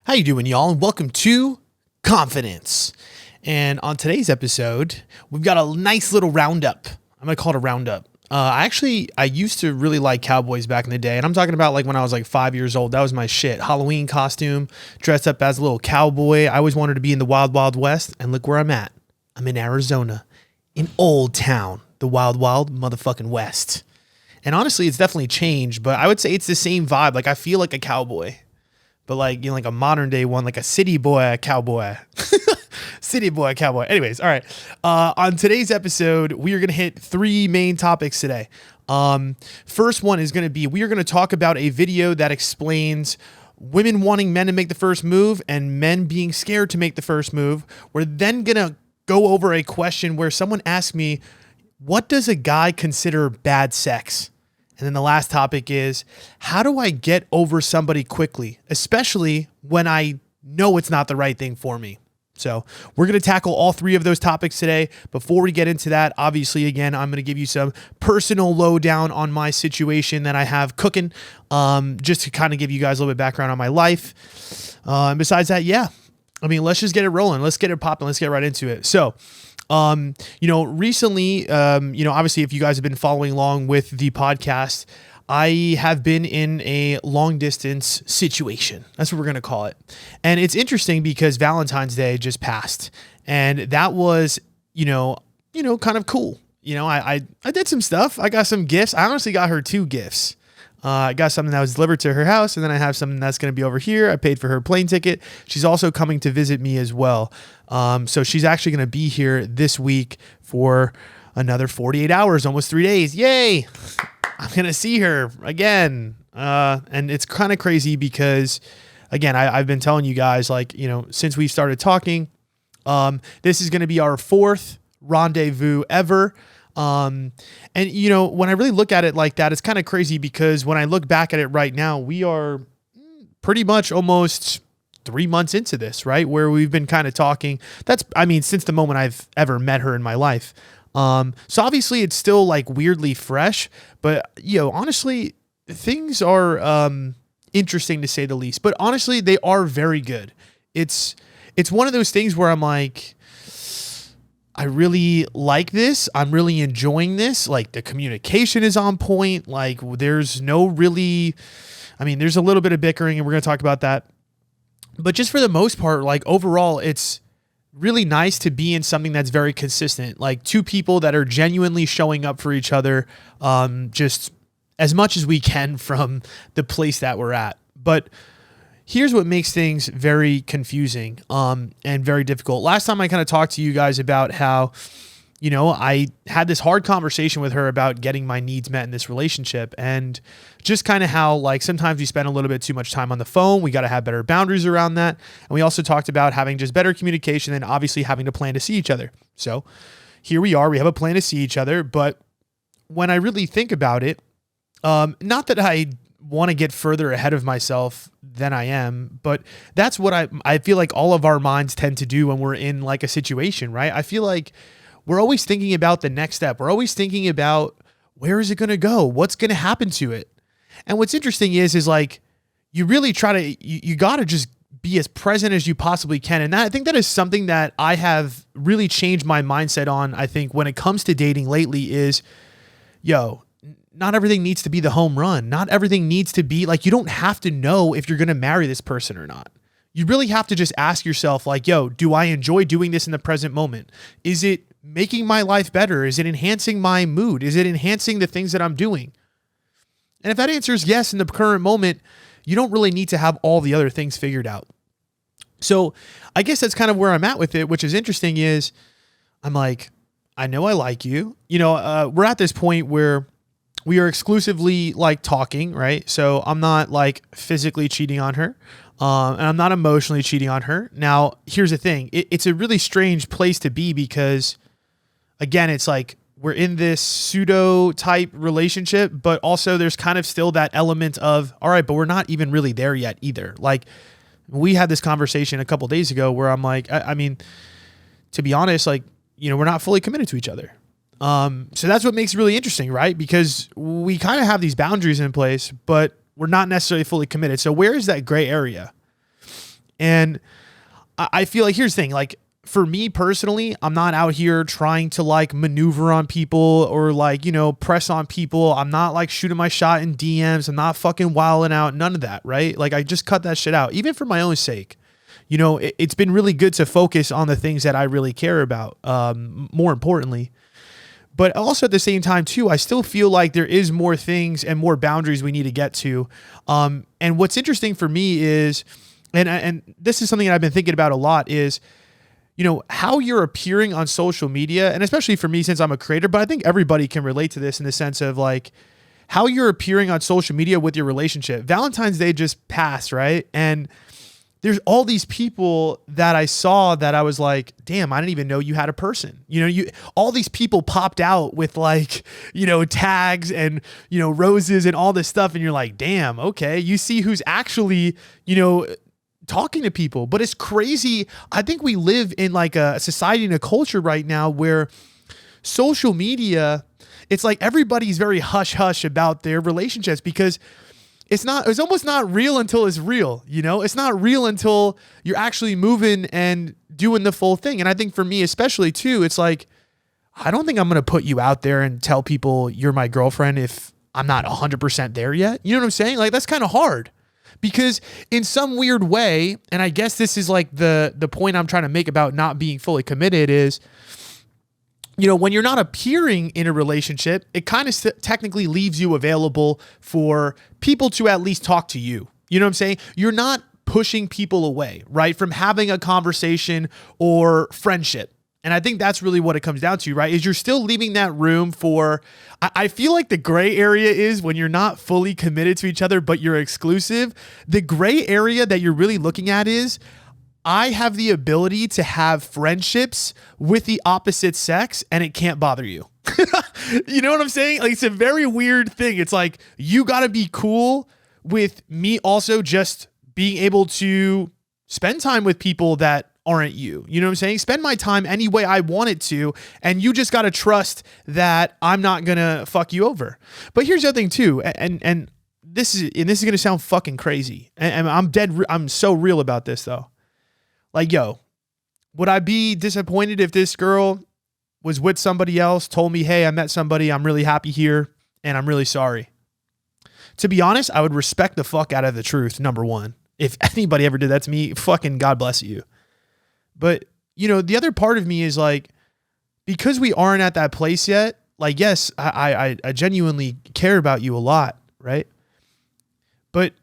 How you doing, y'all? And welcome to Confidence. And on today's episode, we've got a nice little roundup. I'm gonna call it a roundup. I used to really like cowboys back in the day, and I'm talking about like when I was like 5 years old. That was my shit. Halloween costume, dressed up as a little cowboy. I always wanted to be in the Wild Wild West, and look where I'm at. I'm in Arizona, in Old Town, the Wild Wild motherfucking West. And honestly, it's definitely changed, but I would say it's the same vibe. Like I feel like a cowboy. But like, you know, like a modern day one, like a city boy cowboy. City boy cowboy. Anyways, all right. On today's episode, we are going to hit three main topics today. First one is going to be, we are going to talk about a video that explains women wanting men to make the first move and men being scared to make the first move. We're then going to go over a question where someone asked me, what does a guy consider bad sex? And then the last topic is, how do I get over somebody quickly, especially when I know it's not the right thing for me? So we're going to tackle all three of those topics today. Before we get into that, obviously, again, I'm going to give you some personal lowdown on my situation that I have cooking, just to kind of give you guys a little bit of background on my life. And besides that, let's just get it rolling. Let's get it popping. Let's get right into it. So, recently, obviously if you guys have been following along with the podcast, I have been in a long distance situation. That's what we're going to call it. And it's interesting because Valentine's Day just passed, and that was, kind of cool. I did some stuff. I got some gifts. I honestly got her two gifts. I got something that was delivered to her house, and then I have something that's going to be over here. I paid for her plane ticket. She's also coming to visit me as well. So she's actually going to be here this week for another 48 hours, almost 3 days. Yay! I'm going to see her again. And it's kind of crazy because, again, I've been telling you guys, since we started talking, this is going to be our fourth rendezvous ever. And when I really look at it like that, it's kind of crazy because when I look back at it right now, we are pretty much almost 3 months into this, right? Where we've been kind of talking. Since the moment I've ever met her in my life. So obviously it's still like weirdly fresh, but honestly, things are, interesting to say the least, but honestly, they are very good. It's one of those things where I'm like, I really like this. I'm really enjoying this. Like the communication is on point. Like there's no really, there's a little bit of bickering and we're going to talk about that. But just for the most part, like overall, it's really nice to be in something that's very consistent. Like two people that are genuinely showing up for each other, just as much as we can from the place that we're at. But here's what makes things very confusing and very difficult. Last time I kind of talked to you guys about how, I had this hard conversation with her about getting my needs met in this relationship, and just kind of how like sometimes we spend a little bit too much time on the phone. We got to have better boundaries around that. And we also talked about having just better communication and obviously having to plan to see each other. So here we are, we have a plan to see each other. But when I really think about it, not that I want to get further ahead of myself than I am, but that's what I feel like all of our minds tend to do when we're in like a situation, right? I feel like we're always thinking about the next step. We're always thinking about where is it going to go? What's going to happen to it? And what's interesting is like, you really you got to just be as present as you possibly can. And I think that is something that I have really changed my mindset on. I think when it comes to dating lately is, not everything needs to be the home run. Not everything needs to be like, you don't have to know if you're going to marry this person or not. You really have to just ask yourself like, do I enjoy doing this in the present moment? Is it making my life better? Is it enhancing my mood? Is it enhancing the things that I'm doing? And if that answer is yes in the current moment, you don't really need to have all the other things figured out. So I guess that's kind of where I'm at with it, which is interesting is I'm like, I know I like you. We're at this point where we are exclusively like talking, right? So I'm not like physically cheating on her. And I'm not emotionally cheating on her. Now, here's the thing. It's a really strange place to be because, again, it's like we're in this pseudo type relationship, but also there's kind of still that element of, all right, but we're not even really there yet either. Like we had this conversation a couple of days ago where I'm like, to be honest, like, we're not fully committed to each other. So that's what makes it really interesting, right? Because we kind of have these boundaries in place, but we're not necessarily fully committed. So where is that gray area? And I feel like, here's the thing, like for me personally, I'm not out here trying to like maneuver on people or like, press on people. I'm not like shooting my shot in DMs. I'm not fucking wilding out. None of that, right? Like I just cut that shit out, even for my own sake. It's been really good to focus on the things that I really care about, more importantly. But also at the same time too, I still feel like there is more things and more boundaries we need to get to. And what's interesting for me is, and this is something that I've been thinking about a lot, is, how you're appearing on social media, and especially for me since I'm a creator, but I think everybody can relate to this in the sense of like how you're appearing on social media with your relationship. Valentine's Day just passed, right? And there's all these people that I saw that I was like, damn, I didn't even know you had a person. All these people popped out with like, tags and, roses and all this stuff. And you're like, damn, okay. You see who's actually, talking to people. But it's crazy. I think we live in like a society and a culture right now where social media, it's like everybody's very hush hush about their relationships because it's almost not real until it's real. It's not real until you're actually moving and doing the full thing. And I think for me, especially too, it's like, I don't think I'm going to put you out there and tell people you're my girlfriend if I'm not 100% there yet. You know what I'm saying? Like, that's kind of hard because in some weird way, and I guess this is like the point I'm trying to make about not being fully committed is, when you're not appearing in a relationship, it kind of technically leaves you available for people to at least talk to you. You know what I'm saying? You're not pushing people away, right, from having a conversation or friendship. And I think that's really what it comes down to, right? Is you're still leaving that room for, I feel like the gray area is when you're not fully committed to each other, but you're exclusive. The gray area that you're really looking at is, I have the ability to have friendships with the opposite sex and it can't bother you. You know what I'm saying? Like, it's a very weird thing. It's like, you got to be cool with me also just being able to spend time with people that aren't you. You know what I'm saying? Spend my time any way I want it to. And you just got to trust that I'm not going to fuck you over. But here's the other thing too. And this is going to sound fucking crazy. And I'm so real about this though. Like, yo, would I be disappointed if this girl was with somebody else, told me, hey, I met somebody, I'm really happy here, and I'm really sorry? To be honest, I would respect the fuck out of the truth, number one. If anybody ever did that to me, fucking God bless you. But, the other part of me is like, because we aren't at that place yet, like, yes, I genuinely care about you a lot, right? But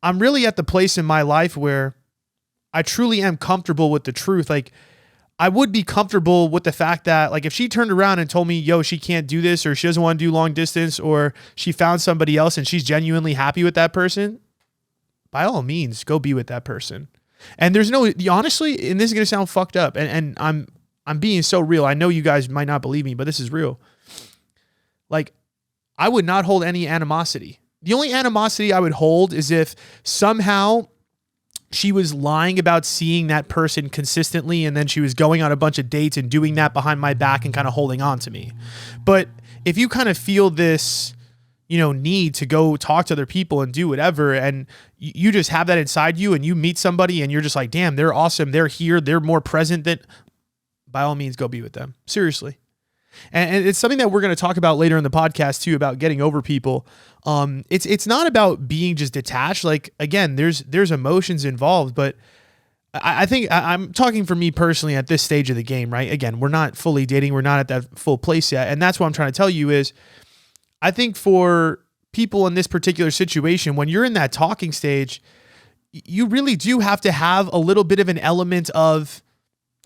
I'm really at the place in my life where I truly am comfortable with the truth. Like, I would be comfortable with the fact that, like, if she turned around and told me, yo, she can't do this, or she doesn't want to do long distance, or she found somebody else and she's genuinely happy with that person, by all means, go be with that person. And there's honestly, and this is going to sound fucked up, and I'm being so real. I know you guys might not believe me, but this is real. Like, I would not hold any animosity. The only animosity I would hold is if somehow she was lying about seeing that person consistently, and then she was going on a bunch of dates and doing that behind my back and kind of holding on to me. But if you kind of feel this, need to go talk to other people and do whatever, and you just have that inside you, and you meet somebody and you're just like, damn, they're awesome, they're here, they're more present than, by all means, go be with them. Seriously. And it's something that we're going to talk about later in the podcast too, about getting over people. It's not about being just detached. Like, again, there's emotions involved, but I think I'm talking for me personally at this stage of the game, right? Again, we're not fully dating. We're not at that full place yet. And that's what I'm trying to tell you is, I think for people in this particular situation, when you're in that talking stage, you really do have to have a little bit of an element of,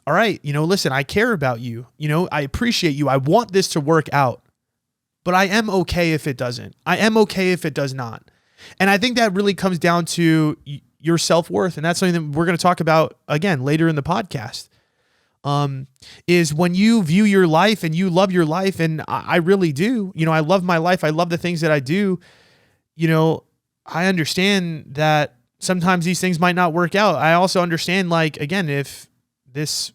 all right, listen, I care about you. I appreciate you. I want this to work out, but I am okay if it doesn't. I am okay if it does not. And I think that really comes down to your self-worth. And that's something that we're going to talk about again later in the podcast. Is when you view your life and you love your life. And I really do, I love my life. I love the things that I do. I understand that sometimes these things might not work out. I also understand, like, again, if this,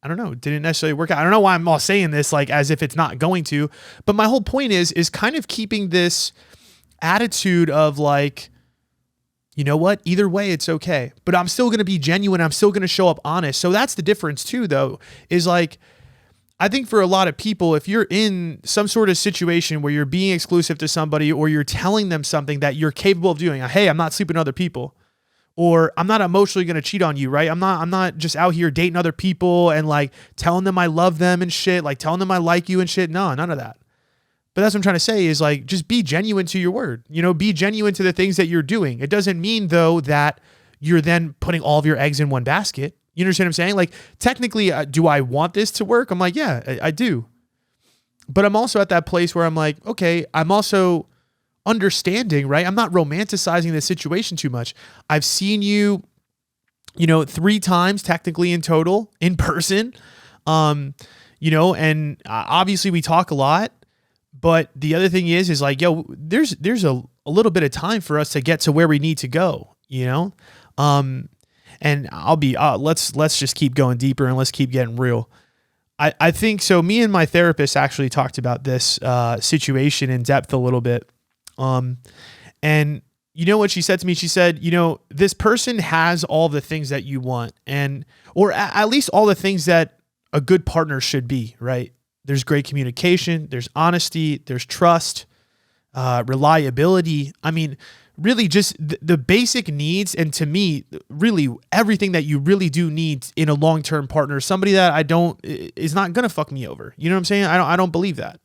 I don't know, didn't necessarily work out. I don't know why I'm all saying this like as if it's not going to, but my whole point is kind of keeping this attitude of like, You know what? Either way, it's okay. But I'm still going to be genuine. I'm still going to show up honest. So that's the difference too, though, is like, I think for a lot of people, if you're in some sort of situation where you're being exclusive to somebody or you're telling them something that you're capable of doing, hey, I'm not sleeping with other people, or I'm not emotionally going to cheat on you, right? I'm not just out here dating other people and like telling them I love them and shit, like telling them I like you and shit. No, none of that. But that's what I'm trying to say is like, just be genuine to your word, be genuine to the things that you're doing. It doesn't mean though that you're then putting all of your eggs in one basket. You understand what I'm saying? Like technically, do I want this to work? I'm like, yeah, I do. But I'm also at that place where I'm like, okay, I'm also understanding, right? I'm not romanticizing the situation too much. I've seen you, 3 times technically in total in person. And obviously we talk a lot. But the other thing is like, yo, there's a little bit of time for us to get to where we need to go, and let's just keep going deeper and let's keep getting real. I think so. Me and my therapist actually talked about this situation in depth a little bit. And you know what she said to me? She said, this person has all the things that you want or at least all the things that a good partner should be, right? There's great communication, there's honesty, there's trust, reliability. I mean, really just the basic needs. And to me, really everything that you really do need in a long-term partner, somebody that is not going to fuck me over. You know what I'm saying? I don't believe that.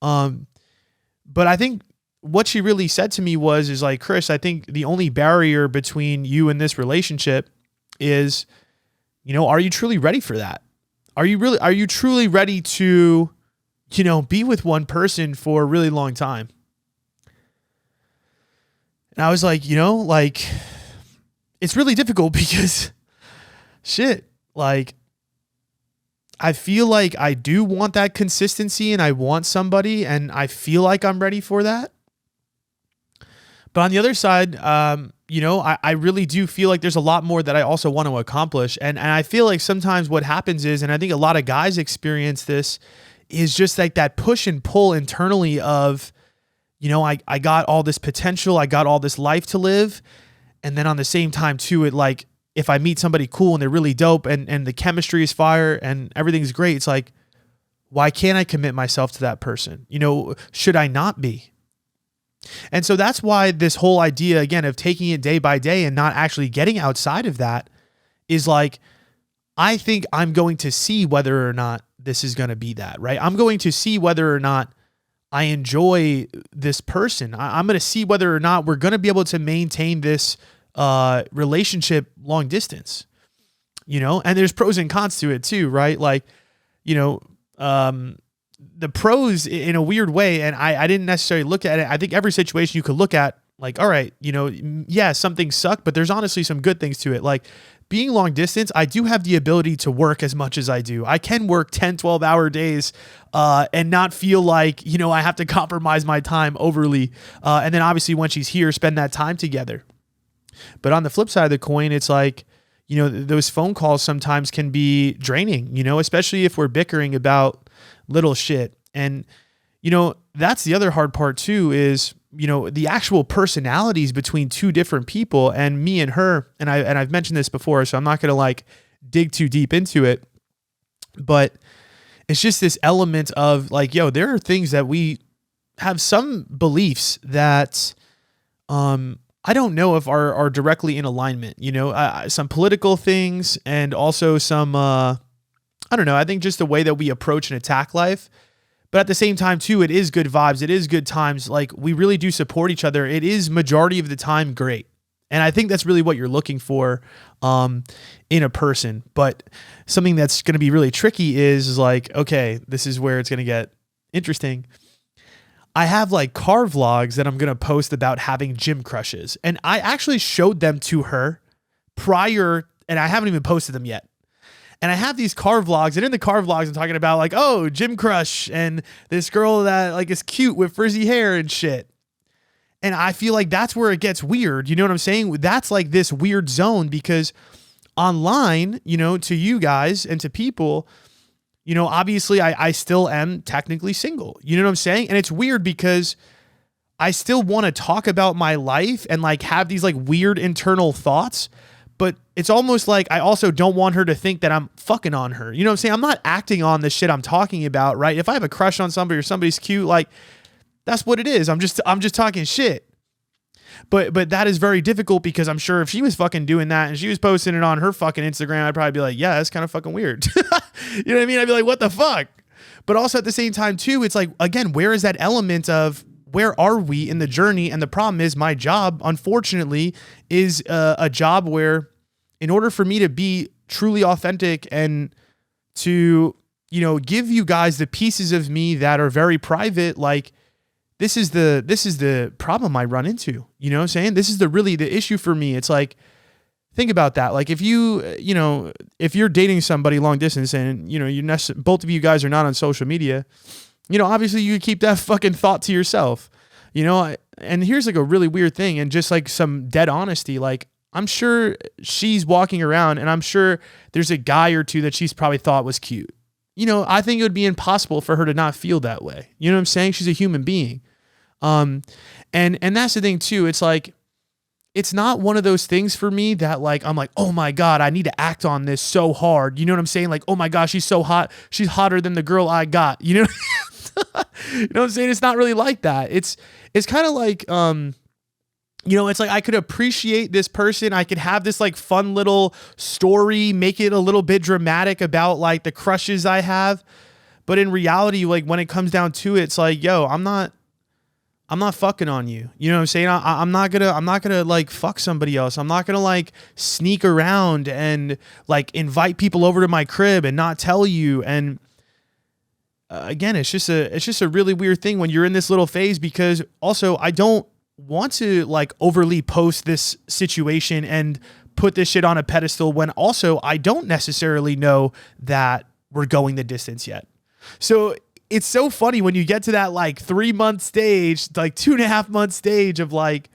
But I think what she really said to me is like, Chris, I think the only barrier between you and this relationship is, are you truly ready for that? Are you truly ready to, be with one person for a really long time? And I was like, it's really difficult because shit, like, I feel like I do want that consistency and I want somebody and I feel like I'm ready for that. But on the other side, I really do feel like there's a lot more that I also want to accomplish. And I feel like sometimes what happens is, and I think a lot of guys experience this, is just like that push and pull internally of, I got all this potential, I got all this life to live. And then on the same time too, it like, if I meet somebody cool and they're really dope and the chemistry is fire and everything's great, it's like, why can't I commit myself to that person? Should I not be? And so that's why this whole idea, again, of taking it day by day and not actually getting outside of that is like, I think I'm going to see whether or not this is going to be that, right? I'm going to see whether or not I enjoy this person. I'm going to see whether or not we're going to be able to maintain this relationship long distance, and there's pros and cons to it too, right? Like, the pros in a weird way, and I didn't necessarily look at it. I think every situation you could look at, like, all right, yeah, some things suck, but there's honestly some good things to it. Like being long distance, I do have the ability to work as much as I do. I can work 10, 12-hour days and not feel like, I have to compromise my time overly. And then obviously when she's here, spend that time together. But on the flip side of the coin, it's like, those phone calls sometimes can be draining, especially if we're bickering about little shit. And, that's the other hard part too is, the actual personalities between two different people and me and her. And I've mentioned this before, so I'm not going to like dig too deep into it, but it's just this element of like, there are things that we have some beliefs that, I don't know if are directly in alignment, some political things and also some, I don't know. I think just the way that we approach and attack life, but at the same time too, it is good vibes. It is good times. Like we really do support each other. It is majority of the time great. And I think that's really what you're looking for, in a person. But something that's going to be really tricky is like, okay, this is where it's going to get interesting. I have like car vlogs that I'm going to post about having gym crushes. And I actually showed them to her prior, and I haven't even posted them yet. And I have these car vlogs, and in the car vlogs, I'm talking about like, oh, gym crush and this girl that like is cute with frizzy hair and shit. And I feel like that's where it gets weird. You know what I'm saying? That's like this weird zone because online, to you guys and to people, obviously I still am technically single. You know what I'm saying? And it's weird because I still want to talk about my life and like have these like weird internal thoughts, but it's almost like I also don't want her to think that I'm fucking on her. You know what I'm saying? I'm not acting on the shit I'm talking about, right? If I have a crush on somebody or somebody's cute, like that's what it is. I'm just talking shit. But that is very difficult because I'm sure if she was fucking doing that and she was posting it on her fucking Instagram, I'd probably be like, yeah, that's kind of fucking weird. You know what I mean? I'd be like, what the fuck? But also at the same time too, it's like, again, where is that element of where are we in the journey? And the problem is my job, unfortunately, is a job where in order for me to be truly authentic and to, you know, give you guys the pieces of me that are very private, like this is the problem I run into. You know what I'm saying? This is the issue for me. It's like, think about that. Like if if you're dating somebody long distance and, you know, both of you guys are not on social media, you know, obviously you keep that fucking thought to yourself, you know? And here's like a really weird thing. And just like some dead honesty, like I'm sure she's walking around and I'm sure there's a guy or two that she's probably thought was cute. You know, I think it would be impossible for her to not feel that way. You know what I'm saying? She's a human being. And that's the thing too. It's like, it's not one of those things for me that like, I'm like, oh my God, I need to act on this so hard. You know what I'm saying? Like, oh my gosh, she's so hot. She's hotter than the girl I got. You know, you know what I'm saying? It's not really like that. It's kind of like, you know, it's like I could appreciate this person. I could have this like fun little story, make it a little bit dramatic about like the crushes I have. But in reality, like when it comes down to it, it's like, yo, I'm not fucking on you. You know what I'm saying? I'm not gonna like fuck somebody else. I'm not gonna like sneak around and like invite people over to my crib and not tell you. And again, it's just a really weird thing when you're in this little phase, because also I don't want to like overly post this situation and put this shit on a pedestal when also I don't necessarily know that we're going the distance yet. So it's so funny when you get to that like 3-month stage, like 2.5 month stage of like,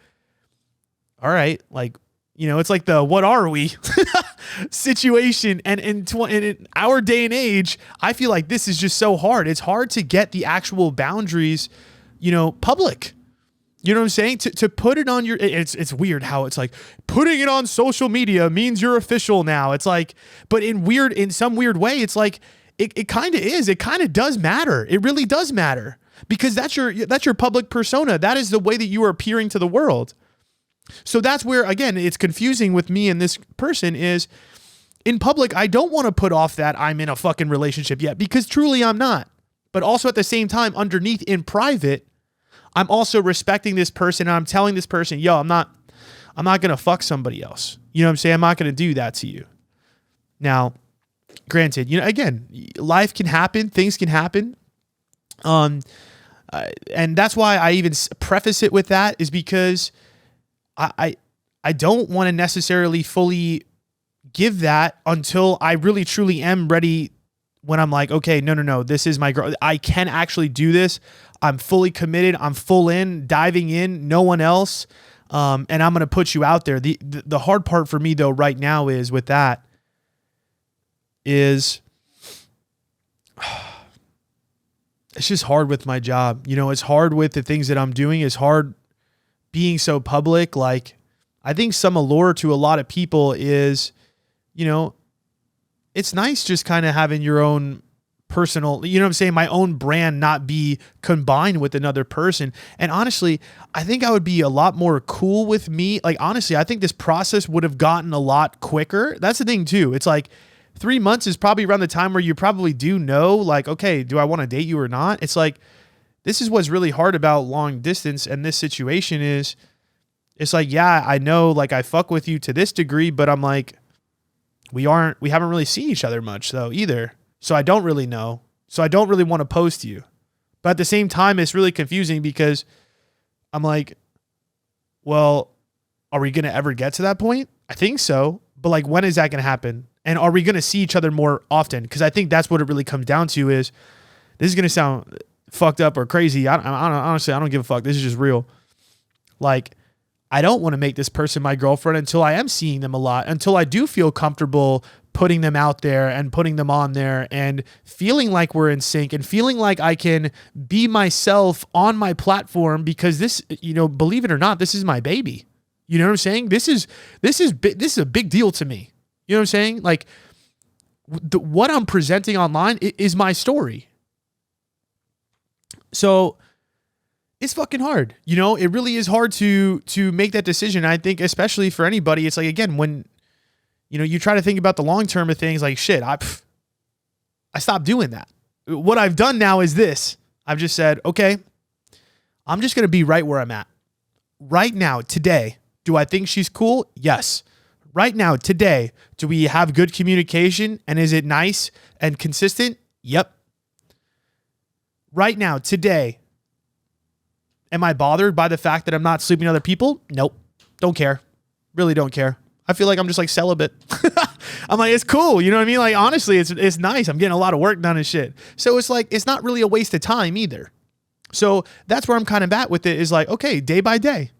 all right, like, you know, it's like the, what are we situation. And in our day and age, I feel like this is just so hard. It's hard to get the actual boundaries, you know, public. You know what I'm saying? To put it on your, it's weird how it's like putting it on social media means you're official now. It's like, but in some weird way, it's like, it kind of is. It kind of does matter. It really does matter because that's your public persona. That is the way that you are appearing to the world. So that's where, again, it's confusing with me and this person is in public. I don't want to put off that I'm in a fucking relationship yet because truly I'm not. But also at the same time, underneath in private, I'm also respecting this person and I'm telling this person, yo, I'm not going to fuck somebody else. You know what I'm saying? I'm not going to do that to you. Now, granted, you know, again, life can happen, things can happen. And that's why I even preface it with that is because I don't want to necessarily fully give that until I really truly am ready when I'm like, okay, no, this is my girl. I can actually do this. I'm fully committed. I'm full in, diving in, no one else. And I'm going to put you out there. The hard part for me though, right now is with that is it's just hard with my job. You know, it's hard with the things that I'm doing. It's hard being so public. Like I think some allure to a lot of people is, you know, it's nice just kind of having your own personal, you know what I'm saying? My own brand not be combined with another person. And honestly, I think I would be a lot more cool with me. Like, honestly, I think this process would have gotten a lot quicker. That's the thing too. It's like 3 months is probably around the time where you probably do know, like, okay, do I want to date you or not? It's like, this is what's really hard about long distance and this situation is it's like, yeah, I know like I fuck with you to this degree, but I'm like, we haven't really seen each other much though either. So I don't really know. So I don't really want to post you. But at the same time, it's really confusing because I'm like, well, are we going to ever get to that point? I think so. But like, when is that going to happen? And are we going to see each other more often? Because I think that's what it really comes down to is this is going to sound fucked up or crazy. Honestly, I don't give a fuck. This is just real. Like, I don't want to make this person my girlfriend until I am seeing them a lot, until I do feel comfortable putting them out there and putting them on there and feeling like we're in sync and feeling like I can be myself on my platform, because this, believe it or not, this is my baby. You know what I'm saying? This is a big deal to me. You know what I'm saying? Like what I'm presenting online is my story. So it's fucking hard. It really is hard to make that decision. I think especially for anybody, it's like, again, when, you try to think about the long term of things, like shit, I stopped doing that. What I've done now is this. I've just said, okay, I'm just going to be right where I'm at. Right now, today, do I think she's cool? Yes. Right now, today, do we have good communication and is it nice and consistent? Yep. Right now, today, am I bothered by the fact that I'm not sleeping with other people? Nope. Don't care. Really don't care. I feel like I'm just like celibate. I'm like, it's cool. You know what I mean? Like, honestly, it's nice. I'm getting a lot of work done and shit. So it's like, it's not really a waste of time either. So that's where I'm kind of at with it, is like, okay, day by day,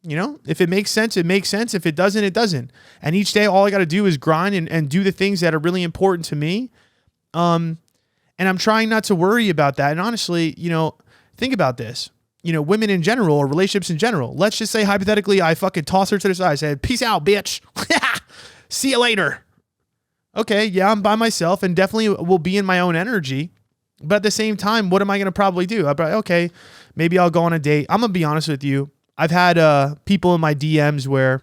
if it makes sense, it makes sense. If it doesn't, it doesn't. And each day, all I got to do is grind and do the things that are really important to me. And I'm trying not to worry about that. And honestly, think about this. Women in general or relationships in general. Let's just say hypothetically, I fucking toss her to the side. I said, peace out, bitch. See you later. Okay, yeah, I'm by myself and definitely will be in my own energy. But at the same time, what am I going to probably do? I'll probably, okay, maybe I'll go on a date. I'm going to be honest with you. I've had people in my DMs where,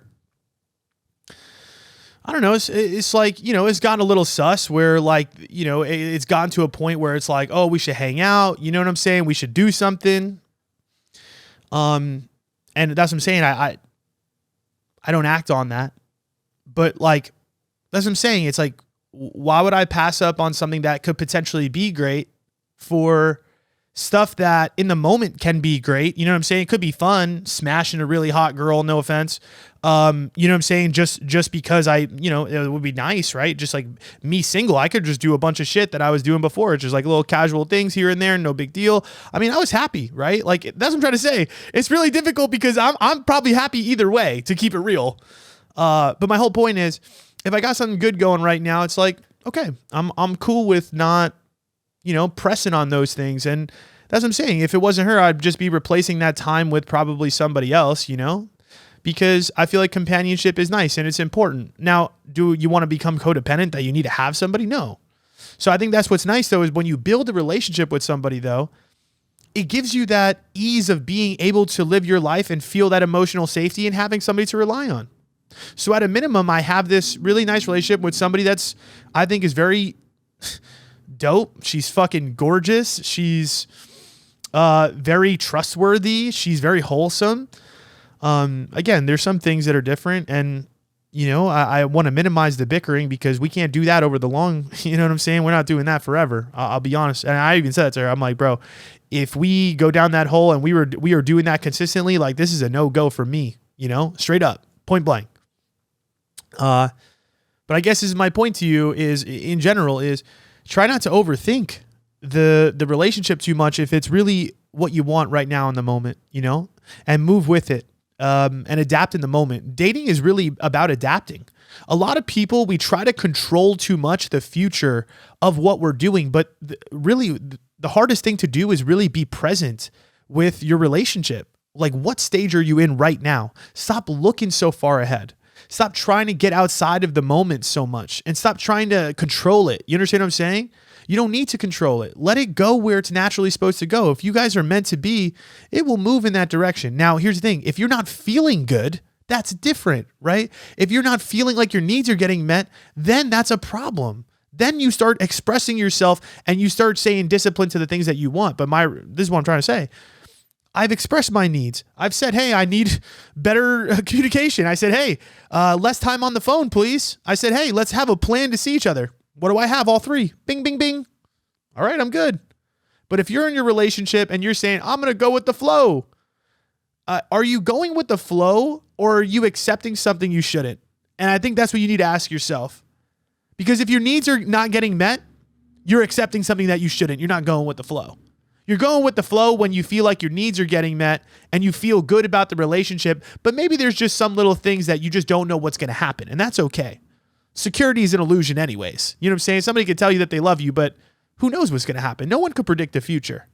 I don't know, it's like, it's gotten a little sus where like, it's gotten to a point where it's like, oh, we should hang out. You know what I'm saying? We should do something. And that's what I'm saying. I don't act on that, but like, that's what I'm saying. It's like, why would I pass up on something that could potentially be great for stuff that in the moment can be great? You know what I'm saying? It could be fun, smashing a really hot girl, no offense. You know what I'm saying? Just because it would be nice, right? Just like me single, I could just do a bunch of shit that I was doing before. It's just like little casual things here and there, no big deal. I mean, I was happy, right? Like that's what I'm trying to say. It's really difficult because I'm probably happy either way, to keep it real. But my whole point is, if I got something good going right now, it's like, okay, I'm cool with not, pressing on those things. And that's what I'm saying. If it wasn't her, I'd just be replacing that time with probably somebody else, because I feel like companionship is nice and it's important. Now, do you want to become codependent that you need to have somebody? No. So I think that's what's nice though, is when you build a relationship with somebody though, it gives you that ease of being able to live your life and feel that emotional safety and having somebody to rely on. So at a minimum, I have this really nice relationship with somebody that's, I think is very dope. She's fucking gorgeous. She's very trustworthy. She's very wholesome. Again, there's some things that are different and, I want to minimize the bickering because we can't do that over the long, you know what I'm saying? We're not doing that forever. I'll be honest. And I even said it to her. I'm like, bro, if we go down that hole and we are doing that consistently, like this is a no-go for me, straight up, point blank. But I guess this is my point to you is in general is try not to overthink the relationship too much if it's really what you want right now in the moment, and move with it. And adapt in the moment. Dating is really about adapting. A lot of people, we try to control too much the future of what we're doing, but really the hardest thing to do is really be present with your relationship. Like, what stage are you in right now? Stop looking so far ahead. Stop trying to get outside of the moment so much and stop trying to control it. You understand what I'm saying? You don't need to control it. Let it go where it's naturally supposed to go. If you guys are meant to be, it will move in that direction. Now, here's the thing. If you're not feeling good, that's different, right? If you're not feeling like your needs are getting met, then that's a problem. Then you start expressing yourself and you start saying discipline to the things that you want. But this is what I'm trying to say. I've expressed my needs. I've said, hey, I need better communication. I said, hey, less time on the phone, please. I said, hey, let's have a plan to see each other. What do I have? All three. Bing, bing, bing. All right, I'm good. But if you're in your relationship and you're saying, I'm going to go with the flow, are you going with the flow or are you accepting something you shouldn't? And I think that's what you need to ask yourself. Because if your needs are not getting met, you're accepting something that you shouldn't. You're not going with the flow. You're going with the flow when you feel like your needs are getting met and you feel good about the relationship, but maybe there's just some little things that you just don't know what's going to happen. And that's okay. security is an illusion anyways. You know what I'm saying? Somebody could tell you that they love you, but who knows what's going to happen? No one could predict the future.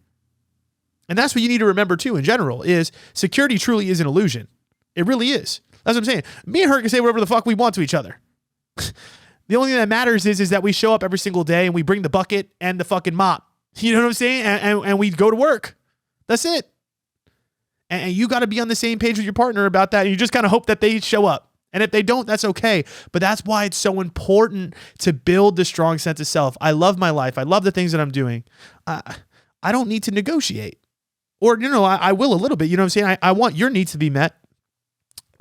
And that's what you need to remember too in general is security truly is an illusion. It really is. That's what I'm saying. Me and her can say whatever the fuck we want to each other. The only thing that matters is that we show up every single day and we bring the bucket and the fucking mop. You know what I'm saying? And we go to work. That's it. And you got to be on the same page with your partner about that. And you just kind of hope that they show up. And if they don't, that's okay. But that's why it's so important to build the strong sense of self. I love my life. I love the things that I'm doing. I don't need to negotiate. Or, I will a little bit. You know what I'm saying? I want your needs to be met.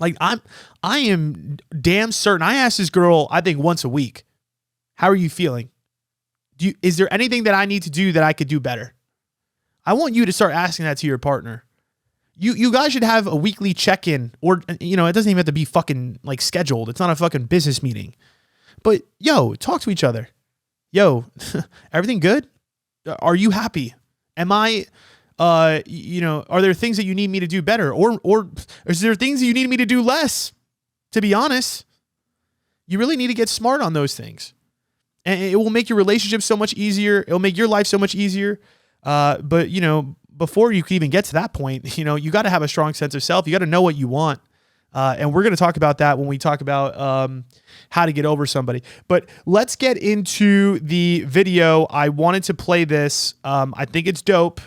Like I am damn certain. I ask this girl, I think once a week, how are you feeling? Is there anything that I need to do that I could do better? I want you to start asking that to your partner. You guys should have a weekly check-in, or, it doesn't even have to be fucking like scheduled. It's not a fucking business meeting, but talk to each other. Everything good? Are you happy? Am I, are there things that you need me to do better? Or is there things that you need me to do less? To be honest, you really need to get smart on those things, and it will make your relationship so much easier. It'll make your life so much easier. But before you can even get to that point, you got to have a strong sense of self. You got to know what you want. And we're going to talk about that when we talk about how to get over somebody. But let's get into the video. I wanted to play this. I think it's dope.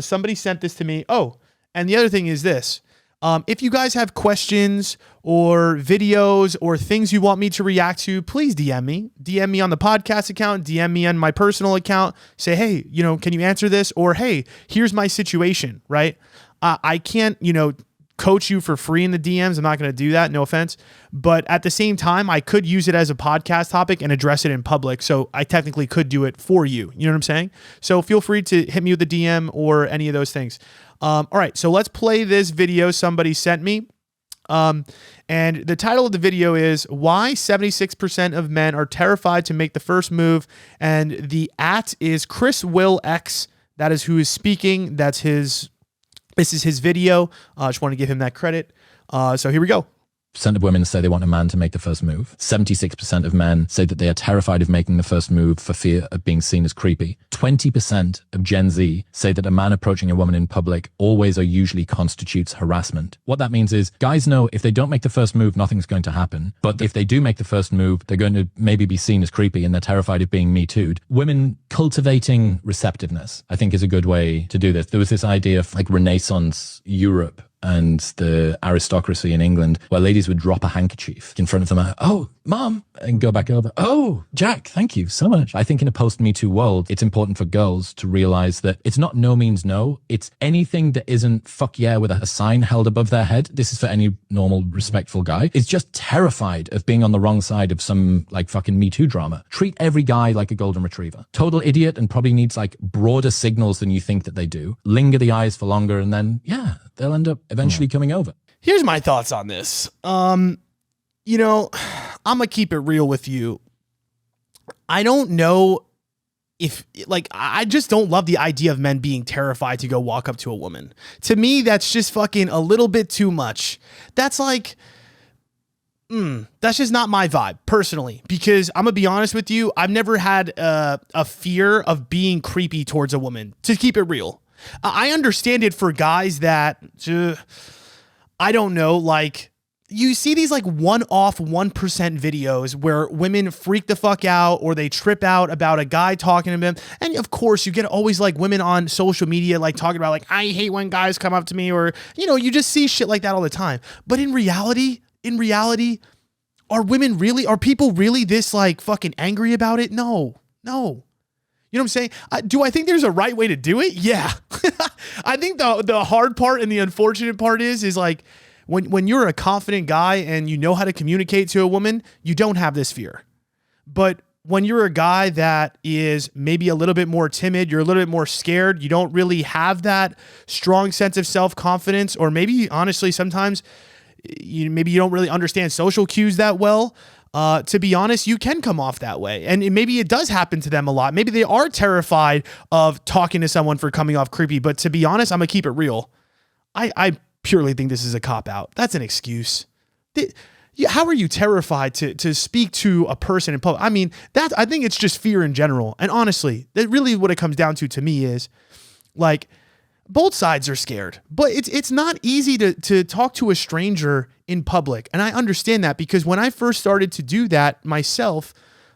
Somebody sent this to me. Oh, and the other thing is this. If you guys have questions or videos or things you want me to react to, please DM me. DM me on the podcast account. DM me on my personal account. Say, hey, can you answer this? Or, hey, here's my situation, right? I can't, coach you for free in the DMs. I'm not going to do that. No offense. But at the same time, I could use it as a podcast topic and address it in public. So I technically could do it for you. You know what I'm saying? So feel free to hit me with a DM or any of those things. All right, so let's play this video somebody sent me. And the title of the video is Why 76% of Men Are Terrified to Make the First Move. And the @ is Chris Will X. That is who is speaking. This is his video. I just want to give him that credit. So here we go. % of women say they want a man to make the first move. 76% of men say that they are terrified of making the first move for fear of being seen as creepy. 20% of Gen Z say that a man approaching a woman in public always or usually constitutes harassment. What that means is guys know if they don't make the first move, nothing's going to happen. But if they do make the first move, they're going to maybe be seen as creepy and they're terrified of being Me Too'd. Women cultivating receptiveness, I think, is a good way to do this. There was this idea of like Renaissance Europe and the aristocracy in England where ladies would drop a handkerchief in front of them. Oh, Mom, and go back over. Oh, Jack, thank you so much. I think in a post-Me Too world, it's important for girls to realize that it's not no means no. It's anything that isn't fuck yeah with a sign held above their head. This is for any normal, respectful guy. Is just terrified of being on the wrong side of some like fucking Me Too drama. Treat every guy like a golden retriever. Total idiot and probably needs like broader signals than you think that they do. Linger the eyes for longer and then, yeah, they'll end up eventually coming over. Here's my thoughts on this. I'm going to keep it real with you. I don't know if I just don't love the idea of men being terrified to go walk up to a woman. To me, that's just fucking a little bit too much. That's like, that's just not my vibe personally, because I'm gonna be honest with you. I've never had a fear of being creepy towards a woman, to keep it real. I understand it for guys that, I don't know, like you see these like one-off 1% videos where women freak the fuck out or they trip out about a guy talking to them. And of course you get always like women on social media, like talking about like, I hate when guys come up to me, or, you just see shit like that all the time. But in reality, are people really this like fucking angry about it? No. You know what I'm saying? Do I think there's a right way to do it? Yeah. I think the hard part and the unfortunate part is like when you're a confident guy and you know how to communicate to a woman, you don't have this fear. But when you're a guy that is maybe a little bit more timid, you're a little bit more scared, you don't really have that strong sense of self-confidence, or maybe honestly sometimes maybe you don't really understand social cues that well. To be honest, you can come off that way. And maybe it does happen to them a lot. Maybe they are terrified of talking to someone for coming off creepy. But to be honest, I'm going to keep it real. I purely think this is a cop-out. That's an excuse. how are you terrified to speak to a person in public? I mean, I think it's just fear in general. And honestly, that really what it comes down to me is like both sides are scared, but it's not easy to talk to a stranger in public. And I understand that because when I first started to do that myself,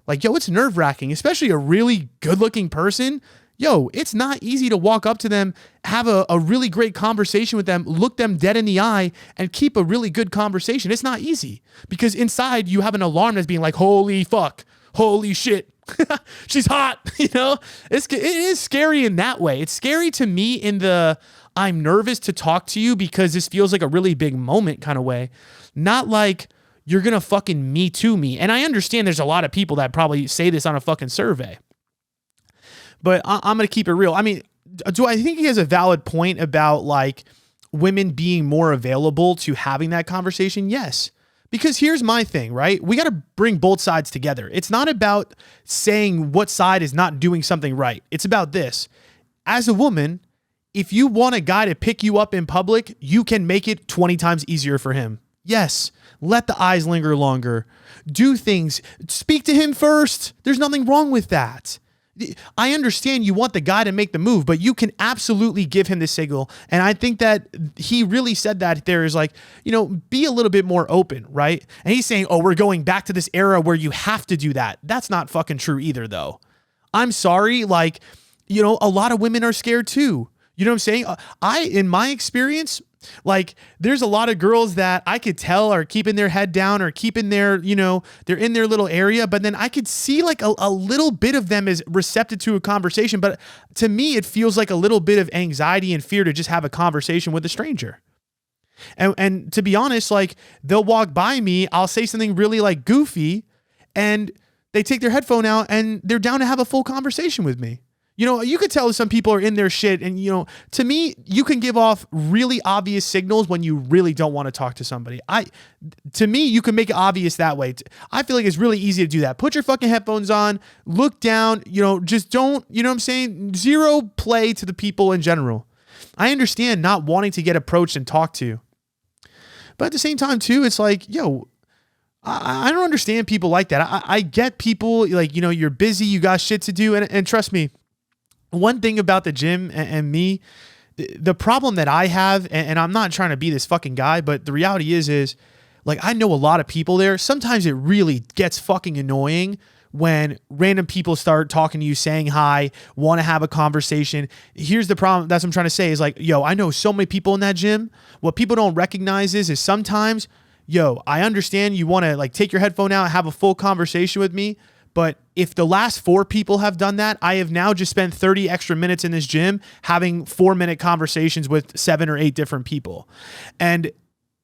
like, yo, it's nerve wracking, especially a really good looking person. Yo, it's not easy to walk up to them, have a really great conversation with them, look them dead in the eye, and keep a really good conversation. It's not easy because inside you have an alarm that's being like, holy fuck, holy shit, she's hot. You know, it is scary in that way. It's scary to me in the I'm nervous to talk to you because this feels like a really big moment kind of way. Not like you're going to fucking me too me. And I understand there's a lot of people that probably say this on a fucking survey. But I'm going to keep it real. I mean, do I think he has a valid point about like women being more available to having that conversation? Yes. Because here's my thing, right? We got to bring both sides together. It's not about saying what side is not doing something right. It's about this. As a woman, if you want a guy to pick you up in public, you can make it 20 times easier for him. Yes. Let the eyes linger longer. Do things. Speak to him first. There's nothing wrong with that. I understand you want the guy to make the move, but you can absolutely give him the signal. And I think that he really said that there is like, you know, be a little bit more open, right? And he's saying, oh, we're going back to this era where you have to do that. That's not fucking true either, though. I'm sorry. Like, you know, a lot of women are scared too. You know what I'm saying? In my experience, like there's a lot of girls that I could tell are keeping their head down or keeping their, you know, they're in their little area, but then I could see like a little bit of them is receptive to a conversation. But to me, it feels like a little bit of anxiety and fear to just have a conversation with a stranger. And to be honest, like they'll walk by me, I'll say something really like goofy and they take their headphone out and they're down to have a full conversation with me. You know, you could tell some people are in their shit and, you know, to me, you can give off really obvious signals when you really don't want to talk to somebody. To me, you can make it obvious that way. I feel like it's really easy to do that. Put your fucking headphones on, look down, you know, just don't, you know what I'm saying? Zero play to the people in general. I understand not wanting to get approached and talked to. But at the same time, too, it's like, yo, I don't understand people like that. I get people like, you know, you're busy, you got shit to do. And trust me, one thing about the gym and me, the problem that I have, and I'm not trying to be this fucking guy, but the reality is like, I know a lot of people there. Sometimes it really gets fucking annoying when random people start talking to you, saying hi, want to have a conversation. Here's the problem. That's what I'm trying to say is like, yo, I know so many people in that gym. What people don't recognize is sometimes, yo, I understand you want to like take your headphone out, have a full conversation with me. But if the last 4 people have done that, I have now just spent 30 extra minutes in this gym having 4-minute conversations with 7 or 8 different people. And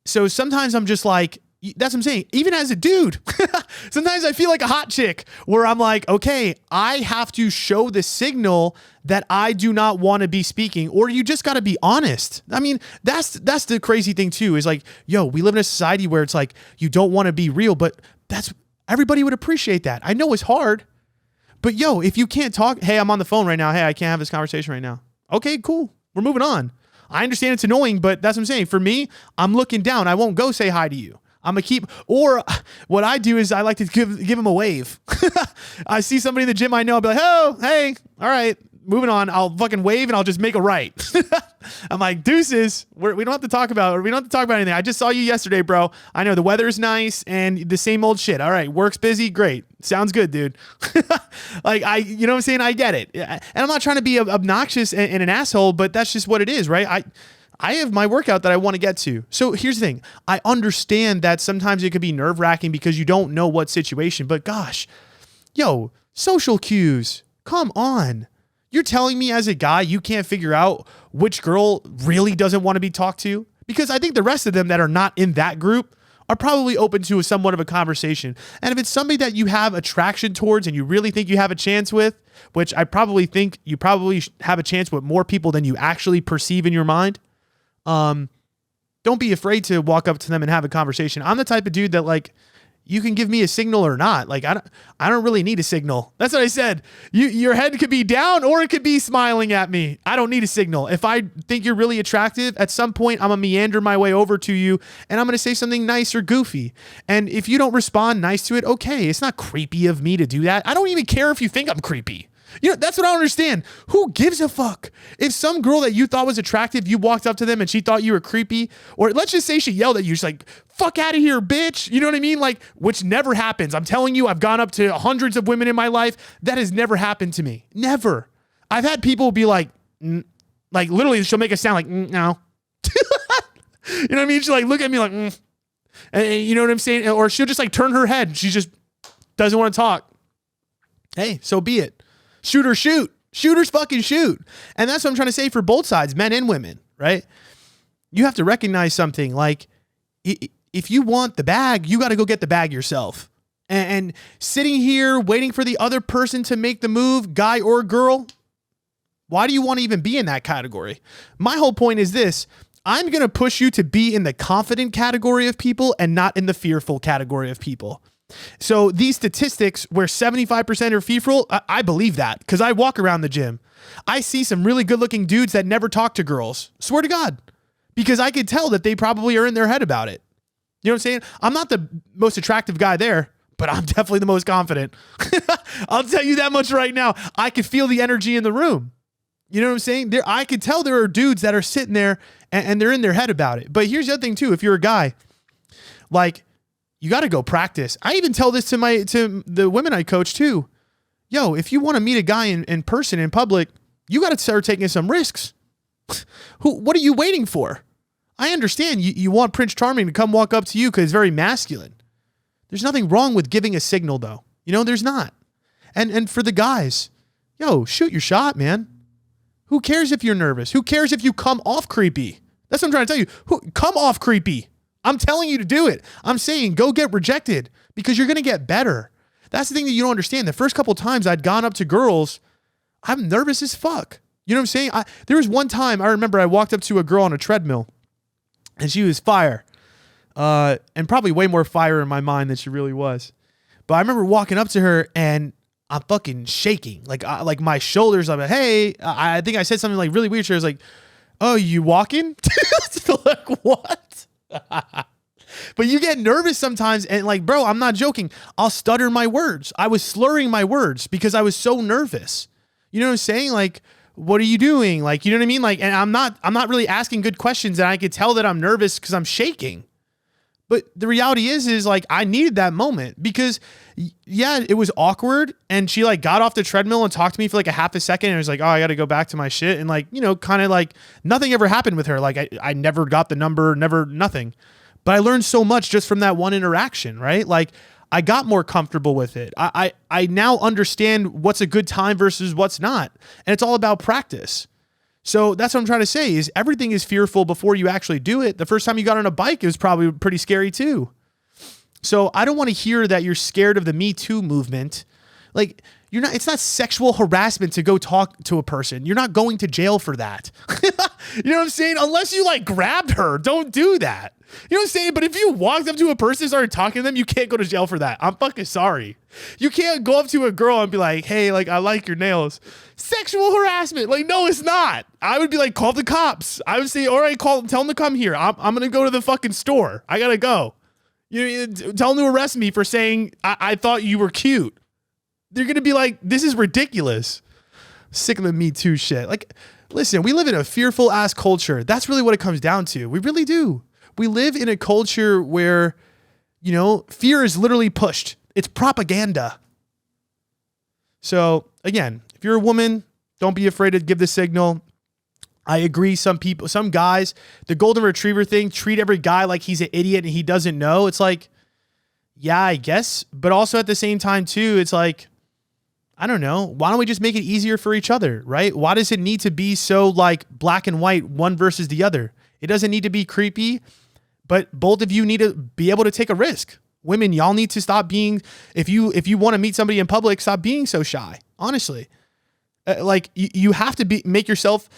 so sometimes I'm just like, that's what I'm saying. Even as a dude, sometimes I feel like a hot chick where I'm like, okay, I have to show the signal that I do not want to be speaking, or you just got to be honest. I mean, that's the crazy thing too, is like, yo, we live in a society where it's like, you don't want to be real, but everybody would appreciate that. I know it's hard, but yo, if you can't talk, hey, I'm on the phone right now. Hey, I can't have this conversation right now. Okay, cool. We're moving on. I understand it's annoying, but that's what I'm saying. For me, I'm looking down. I won't go say hi to you. I'm going to keep, or what I do is I like to give him a wave. I see somebody in the gym I know, I'll be like, oh, hey, all right, moving on. I'll fucking wave and I'll just make a right. I'm like, deuces, we don't have to talk about anything. I just saw you yesterday, bro. I know the weather's nice and the same old shit. All right, work's busy. Great. Sounds good, dude. Like you know what I'm saying? I get it. And I'm not trying to be obnoxious and an asshole, but that's just what it is, right? I have my workout that I want to get to. So here's the thing. I understand that sometimes it could be nerve wracking because you don't know what situation, but gosh, yo, social cues, come on. You're telling me as a guy, you can't figure out which girl really doesn't want to be talked to? Because I think the rest of them that are not in that group are probably open to somewhat of a conversation. And if it's somebody that you have attraction towards and you really think you have a chance with, which I probably think you probably have a chance with more people than you actually perceive in your mind, don't be afraid to walk up to them and have a conversation. I'm the type of dude that like, you can give me a signal or not. Like, I don't really need a signal. That's what I said. Your head could be down or it could be smiling at me. I don't need a signal. If I think you're really attractive, at some point, I'm going to meander my way over to you and I'm going to say something nice or goofy. And if you don't respond nice to it, okay, it's not creepy of me to do that. I don't even care if you think I'm creepy. You know, that's what I don't understand. Who gives a fuck? If some girl that you thought was attractive, you walked up to them and she thought you were creepy, or let's just say she yelled at you, she's like, fuck out of here, bitch. You know what I mean? Like, which never happens. I'm telling you, I've gone up to hundreds of women in my life. That has never happened to me. Never. I've had people be like literally she'll make a sound like, no. You know what I mean? She'll like look at me like, and you know what I'm saying? Or she'll just like turn her head. She just doesn't want to talk. Hey, so be it. Shoot or shoot. Shooters fucking shoot. And that's what I'm trying to say for both sides, men and women, right? You have to recognize something. Like, if you want the bag, you got to go get the bag yourself. And sitting here waiting for the other person to make the move, guy or girl, why do you want to even be in that category? My whole point is this. I'm going to push you to be in the confident category of people and not in the fearful category of people. So these statistics where 75% are fearful, I believe that because I walk around the gym. I see some really good looking dudes that never talk to girls. Swear to God, because I could tell that they probably are in their head about it. You know what I'm saying? I'm not the most attractive guy there, but I'm definitely the most confident. I'll tell you that much right now. I could feel the energy in the room. You know what I'm saying? I could tell there are dudes that are sitting there and they're in their head about it. But here's the other thing too. If you're a guy, like, you got to go practice. I even tell this to the women I coach too. Yo, if you want to meet a guy in person, in public, you got to start taking some risks. What are you waiting for? I understand you want Prince Charming to come walk up to you because it's very masculine. There's nothing wrong with giving a signal though. You know, there's not. And for the guys, yo, shoot your shot, man. Who cares if you're nervous? Who cares if you come off creepy? That's what I'm trying to tell you. Come off creepy. I'm telling you to do it. I'm saying go get rejected because you're going to get better. That's the thing that you don't understand. The first couple of times I'd gone up to girls, I'm nervous as fuck. You know what I'm saying? There was one time I remember I walked up to a girl on a treadmill and she was fire. And probably way more fire in my mind than she really was. But I remember walking up to her and I'm fucking shaking. Like my shoulders, I'm like, hey, I think I said something like really weird. She was like, oh, you walking? Like, what? But you get nervous sometimes and like, bro, I'm not joking. I'll stutter my words. I was slurring my words because I was so nervous. You know what I'm saying? Like, what are you doing? Like, you know what I mean? Like, and I'm not really asking good questions and I could tell that I'm nervous because I'm shaking. But the reality is like, I needed that moment because yeah, it was awkward. And she like got off the treadmill and talked to me for like a half a second. And it was like, oh, I got to go back to my shit. And like, you know, kind of like nothing ever happened with her. Like I never got the number, nothing. But I learned so much just from that one interaction, right? Like I got more comfortable with it. I now understand what's a good time versus what's not. And it's all about practice. So that's what I'm trying to say is everything is fearful before you actually do it. The first time you got on a bike, it was probably pretty scary too. So I don't want to hear that you're scared of the Me Too movement. Like it's not sexual harassment to go talk to a person. You're not going to jail for that. You know what I'm saying? Unless you like grabbed her, don't do that. You know what I'm saying? But if you walked up to a person and started talking to them, you can't go to jail for that. I'm fucking sorry. You can't go up to a girl and be like, hey, like, I like your nails. Sexual harassment. Like, no, it's not. I would be like, call the cops. I would say, all right, tell them to come here. I'm going to go to the fucking store. I got to go. You tell them to arrest me for saying I thought you were cute. They're going to be like, this is ridiculous. Sick of the Me Too shit. Like, listen, we live in a fearful ass culture. That's really what it comes down to. We really do. We live in a culture where, you know, fear is literally pushed. It's propaganda. So again, if you're a woman, don't be afraid to give the signal. I agree. Some guys, the golden retriever thing, treat every guy like he's an idiot and he doesn't know. It's like, yeah, I guess. But also at the same time too, it's like, I don't know. Why don't we just make it easier for each other, right? Why does it need to be so like black and white, one versus the other? It doesn't need to be creepy, but both of you need to be able to take a risk. Women, y'all need to stop being, if you want to meet somebody in public, stop being so shy. Honestly, like you have to make yourself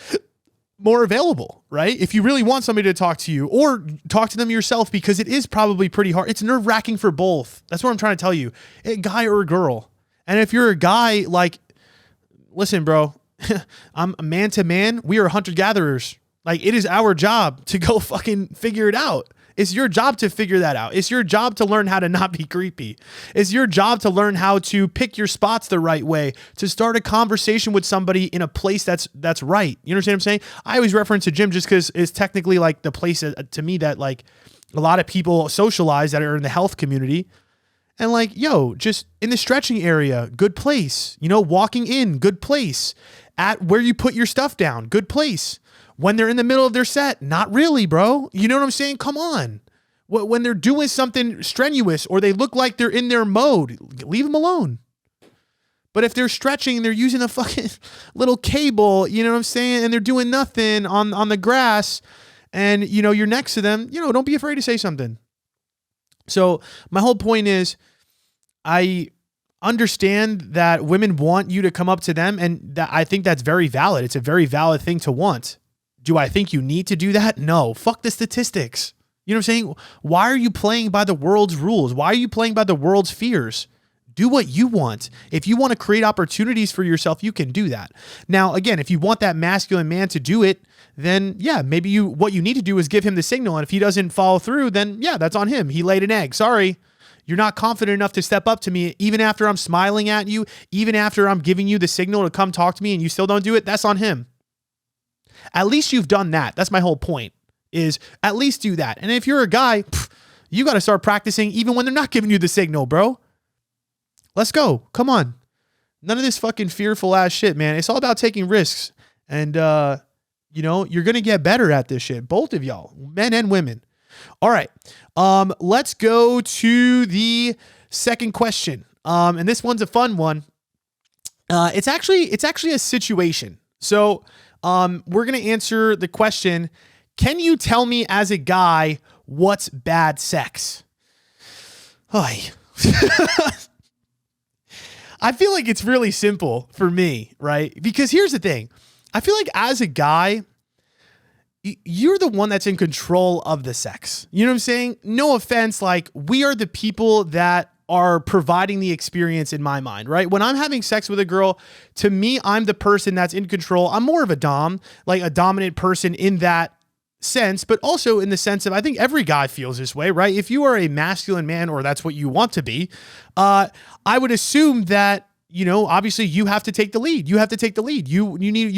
more available, right? If you really want somebody to talk to you, or talk to them yourself, because it is probably pretty hard. It's nerve wracking for both. That's what I'm trying to tell you, a guy or a girl. And if you're a guy, like, listen, bro, I'm a man to man. We are hunter gatherers. Like, it is our job to go fucking figure it out. It's your job to figure that out. It's your job to learn how to not be creepy. It's your job to learn how to pick your spots the right way, to start a conversation with somebody in a place that's right. You understand what I'm saying? I always reference the gym just because it's technically like the place to me that like a lot of people socialize that are in the health community. And like, yo, just in the stretching area, good place. You know, walking in, good place. At where you put your stuff down, good place. When they're in the middle of their set, not really, bro. You know what I'm saying? Come on. When they're doing something strenuous or they look like they're in their mode, leave them alone. But if they're stretching and they're using a fucking little cable, you know what I'm saying? And they're doing nothing on the grass and, you know, you're next to them, you know, don't be afraid to say something. So my whole point is I understand that women want you to come up to them, and that I think that's very valid. It's a very valid thing to want. Do I think you need to do that? No. Fuck the statistics. You know what I'm saying? Why are you playing by the world's rules? Why are you playing by the world's fears? Do what you want. If you want to create opportunities for yourself, you can do that. Now, again, if you want that masculine man to do it, then yeah, maybe what you need to do is give him the signal. And if he doesn't follow through, then yeah, that's on him. He laid an egg. Sorry. You're not confident enough to step up to me even after I'm smiling at you, even after I'm giving you the signal to come talk to me and you still don't do it. That's on him. At least you've done that. That's my whole point, is at least do that. And if you're a guy, you got to start practicing even when they're not giving you the signal, bro. Let's go. Come on. None of this fucking fearful ass shit, man. It's all about taking risks. And, you know, you're going to get better at this shit. Both of y'all, men and women. All right. Let's go to the second question. And this one's a fun one. It's actually a situation. So, we're going to answer the question, can you tell me as a guy what's bad sex? Hi. I feel like it's really simple for me, right? Because here's the thing. I feel like as a guy, you're the one that's in control of the sex. You know what I'm saying? No offense. Like, we are the people that are providing the experience in my mind, right? When I'm having sex with a girl, to me, I'm the person that's in control. I'm more of a dom, like a dominant person in that sense, but also in the sense of, I think every guy feels this way, right? If you are a masculine man, or that's what you want to be, I would assume that, you know, obviously you have to take the lead. You have to take the lead. You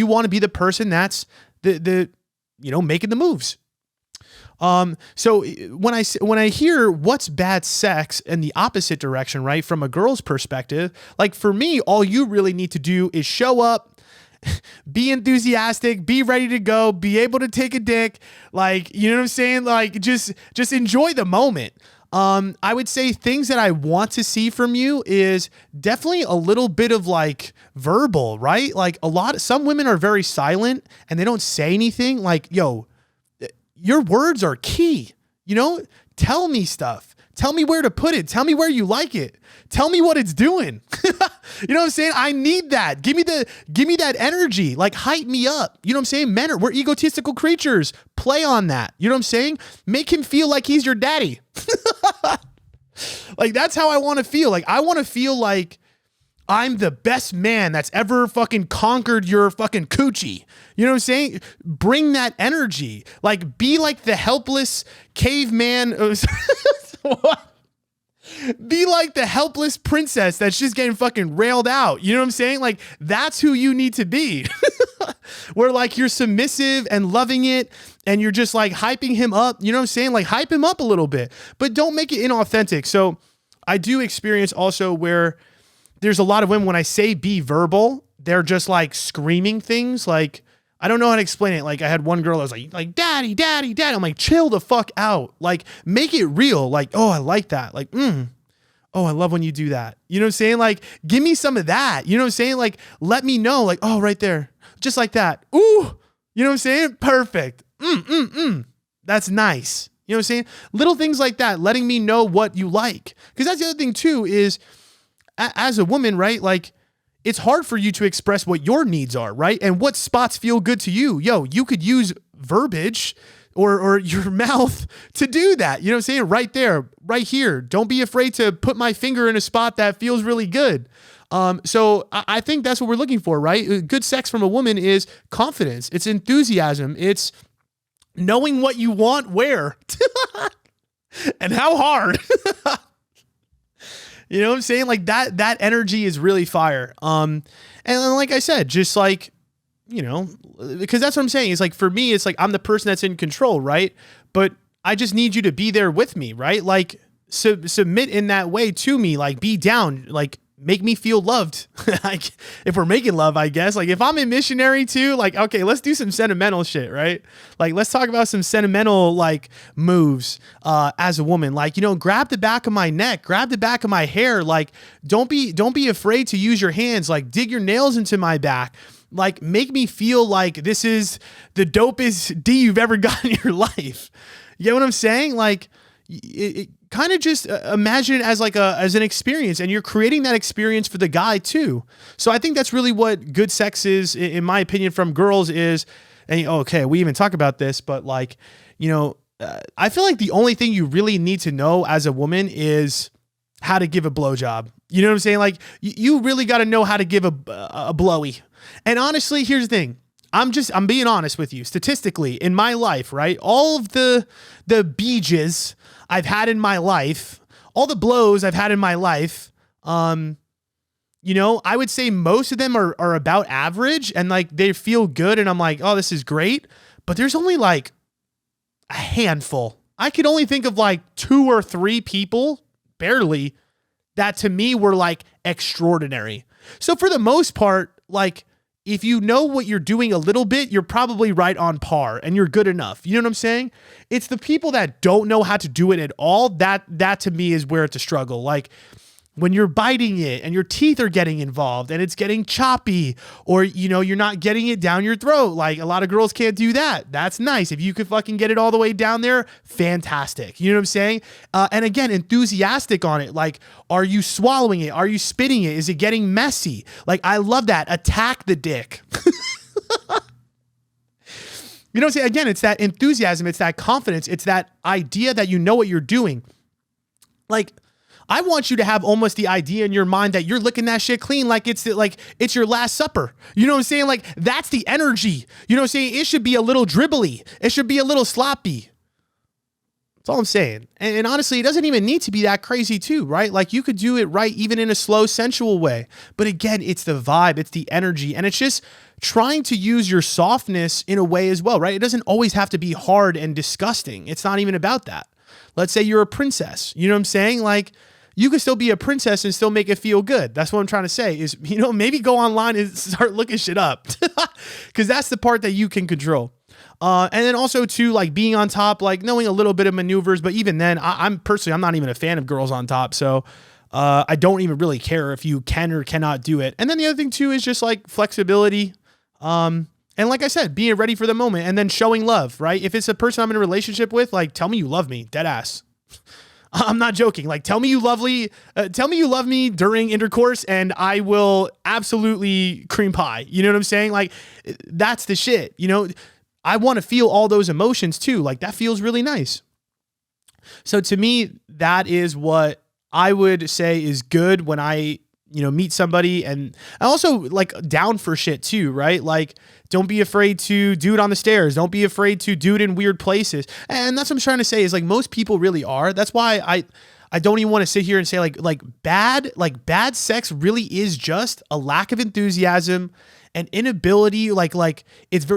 want to be the person that's the you know, making the moves. So when I hear what's bad sex in the opposite direction, right, from a girl's perspective, like for me, all you really need to do is show up, be enthusiastic, be ready to go, be able to take a dick. Like, you know what I'm saying? Like, just enjoy the moment. I would say things that I want to see from you is definitely a little bit of like verbal, right? Like some women are very silent and they don't say anything. Like, yo, your words are key, you know, tell me stuff, tell me where to put it. Tell me where you like it. Tell me what it's doing. You know what I'm saying? I need that. Give me that energy, like hype me up. You know what I'm saying? We're egotistical creatures. Play on that. You know what I'm saying? Make him feel like he's your daddy. Like, that's how I want to feel. Like, I want to feel like I'm the best man that's ever fucking conquered your fucking coochie. You know what I'm saying? Bring that energy. Like, be like the helpless caveman. What? Be like the helpless princess that's just getting fucking railed out. You know what I'm saying? Like, that's who you need to be. Where like you're submissive and loving it and you're just like hyping him up. You know what I'm saying? Like, hype him up a little bit, but don't make it inauthentic. So I do experience also where there's a lot of women, when I say be verbal, they're just like screaming things. Like, I don't know how to explain it. Like, I had one girl that was like, daddy, daddy, daddy. I'm like, chill the fuck out. Like, make it real. Like, oh, I like that. Like, oh, I love when you do that. You know what I'm saying? Like, give me some of that. You know what I'm saying? Like, let me know. Like, oh, right there. Just like that. Ooh, you know what I'm saying? Perfect. That's nice. You know what I'm saying? Little things like that, letting me know what you like. Because that's the other thing too, is as a woman, right? Like, it's hard for you to express what your needs are, right? And what spots feel good to you. Yo, you could use verbiage or your mouth to do that. You know what I'm saying? Right there, right here. Don't be afraid to put my finger in a spot that feels really good. So I think that's what we're looking for, right? Good sex from a woman is confidence. It's enthusiasm. It's knowing what you want where and how hard. You know what I'm saying? Like that energy is really fire. And like I said, just like, you know, because that's what I'm saying. It's like, for me, it's like, I'm the person that's in control, right? But I just need you to be there with me, right? Like submit in that way to me, like be down, like make me feel loved. Like if we're making love, I guess, like if I'm a missionary too, like, okay, let's do some sentimental shit, right? Like, let's talk about some sentimental, like moves, as a woman, like, you know, grab the back of my neck, grab the back of my hair. Like, don't be afraid to use your hands, like dig your nails into my back. Like, make me feel like this is the dopest D you've ever got in your life. You get what I'm saying? Like, it kind of just imagine it as like as an experience, and you're creating that experience for the guy too. So I think that's really what good sex is, in my opinion, from girls is, and okay, we even talk about this, but like, you know, I feel like the only thing you really need to know as a woman is how to give a blowjob. You know what I'm saying? Like, you really got to know how to give a blowy. And honestly, here's the thing. I'm being honest with you. Statistically, in my life, right? All of the beaches I've had in my life, all the blows I've had in my life, you know, I would say most of them are about average, and like they feel good, and I'm like, oh, this is great. But there's only like a handful. I could only think of like 2 or 3 people, barely, that to me were like extraordinary. So for the most part, like, if you know what you're doing a little bit, you're probably right on par and you're good enough. You know what I'm saying? It's the people that don't know how to do it at all. That to me is where it's a struggle. Like, when you're biting it and your teeth are getting involved and it's getting choppy, or, you know, you're not getting it down your throat. Like, a lot of girls can't do that. That's nice. If you could fucking get it all the way down there, fantastic. You know what I'm saying? And again, enthusiastic on it. Like, are you swallowing it? Are you spitting it? Is it getting messy? Like, I love that. Attack the dick. You know what I'm saying? Again, it's that enthusiasm. It's that confidence. It's that idea that you know what you're doing. Like, I want you to have almost the idea in your mind that you're licking that shit clean like it's your last supper. You know what I'm saying? Like, that's the energy. You know what I'm saying? It should be a little dribbly. It should be a little sloppy. That's all I'm saying. And honestly, it doesn't even need to be that crazy too, right? Like, you could do it right even in a slow, sensual way. But again, it's the vibe, it's the energy, and it's just trying to use your softness in a way as well, right? It doesn't always have to be hard and disgusting. It's not even about that. Let's say you're a princess. You know what I'm saying? Like, you can still be a princess and still make it feel good. That's what I'm trying to say is, you know, maybe go online and start looking shit up, because that's the part that you can control. And then also too, like, being on top, like knowing a little bit of maneuvers, but even then I'm not even a fan of girls on top. So, I don't even really care if you can or cannot do it. And then the other thing too is just like flexibility. And like I said, being ready for the moment and then showing love, right? If it's a person I'm in a relationship with, like, tell me you love me, dead ass. I'm not joking. Like, tell me you love me during intercourse, and I will absolutely cream pie. You know what I'm saying? Like, that's the shit. You know, I want to feel all those emotions too. Like, that feels really nice. So to me, that is what I would say is good when I, you know, meet somebody. And I also like down for shit too, right? Like, don't be afraid to do it on the stairs. Don't be afraid to do it in weird places. And that's what I'm trying to say is, like, most people really are. That's why I don't even want to sit here and say like bad sex really is just a lack of enthusiasm, an inability,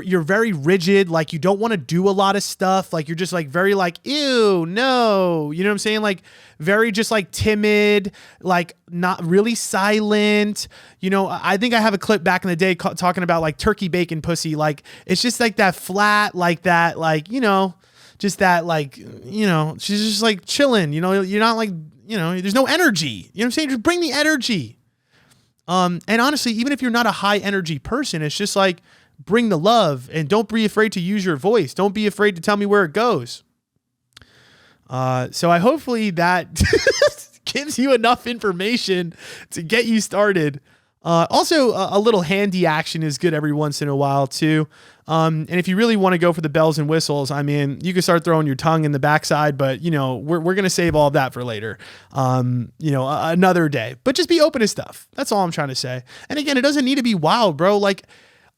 you're very rigid. Like, you don't want to do a lot of stuff. Like, you're just like very like, ew, no, you know what I'm saying? Like, very just like timid, like not really silent. You know, I think I have a clip back in the day talking about like turkey bacon pussy. Like, it's just like that flat, like that, like, you know, just that, like, you know, she's just like chilling, you know, you're not like, you know, there's no energy, you know what I'm saying? Just bring the energy. And honestly, even if you're not a high energy person, it's just like, bring the love, and don't be afraid to use your voice. Don't be afraid to tell me where it goes. So hopefully that gives you enough information to get you started. Also, a little handy action is good every once in a while too. And if you really want to go for the bells and whistles, I mean, you can start throwing your tongue in the backside, but we're going to save all of that for later. Another day, but just be open to stuff. That's all I'm trying to say. And again, it doesn't need to be wild, bro. Like,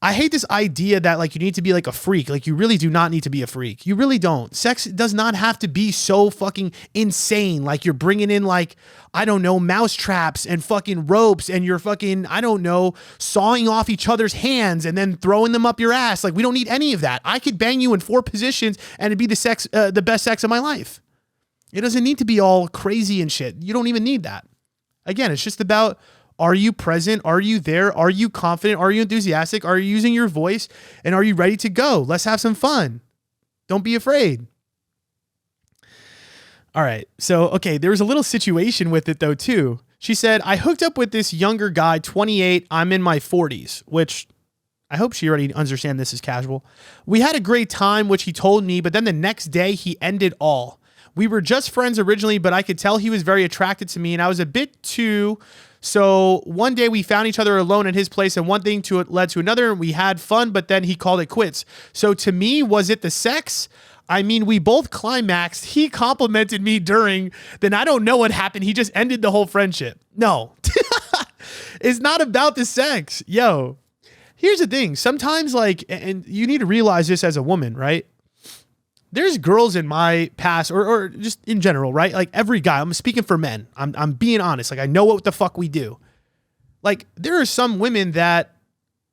I hate this idea that like you need to be like a freak. Like, you really do not need to be a freak. You really don't. Sex does not have to be so fucking insane. Like, you're bringing in like, I don't know, mouse traps and fucking ropes, and you're fucking, I don't know, sawing off each other's hands and then throwing them up your ass. Like, we don't need any of that. I could bang you in 4 positions and it'd be the best sex of my life. It doesn't need to be all crazy and shit. You don't even need that. Again, it's just about, are you present? Are you there? Are you confident? Are you enthusiastic? Are you using your voice? And are you ready to go? Let's have some fun. Don't be afraid. All right. So, okay, there was a little situation with it though too. She said, I hooked up with this younger guy, 28. I'm in my 40s, which I hope she already understands this is casual. We had a great time, which he told me, but then the next day he ended all. We were just friends originally, but I could tell he was very attracted to me and I was a bit too. So one day we found each other alone at his place and one thing led to another and we had fun, but then he called it quits. So to me, was it the sex? I mean, we both climaxed. He complimented me during, then I don't know what happened. He just ended the whole friendship. No, it's not about the sex. Yo, here's the thing. Sometimes like, and you need to realize this as a woman, right? There's girls in my past or just in general, right? Like every guy, I'm speaking for men. I'm being honest. Like, I know what the fuck we do. Like, there are some women that,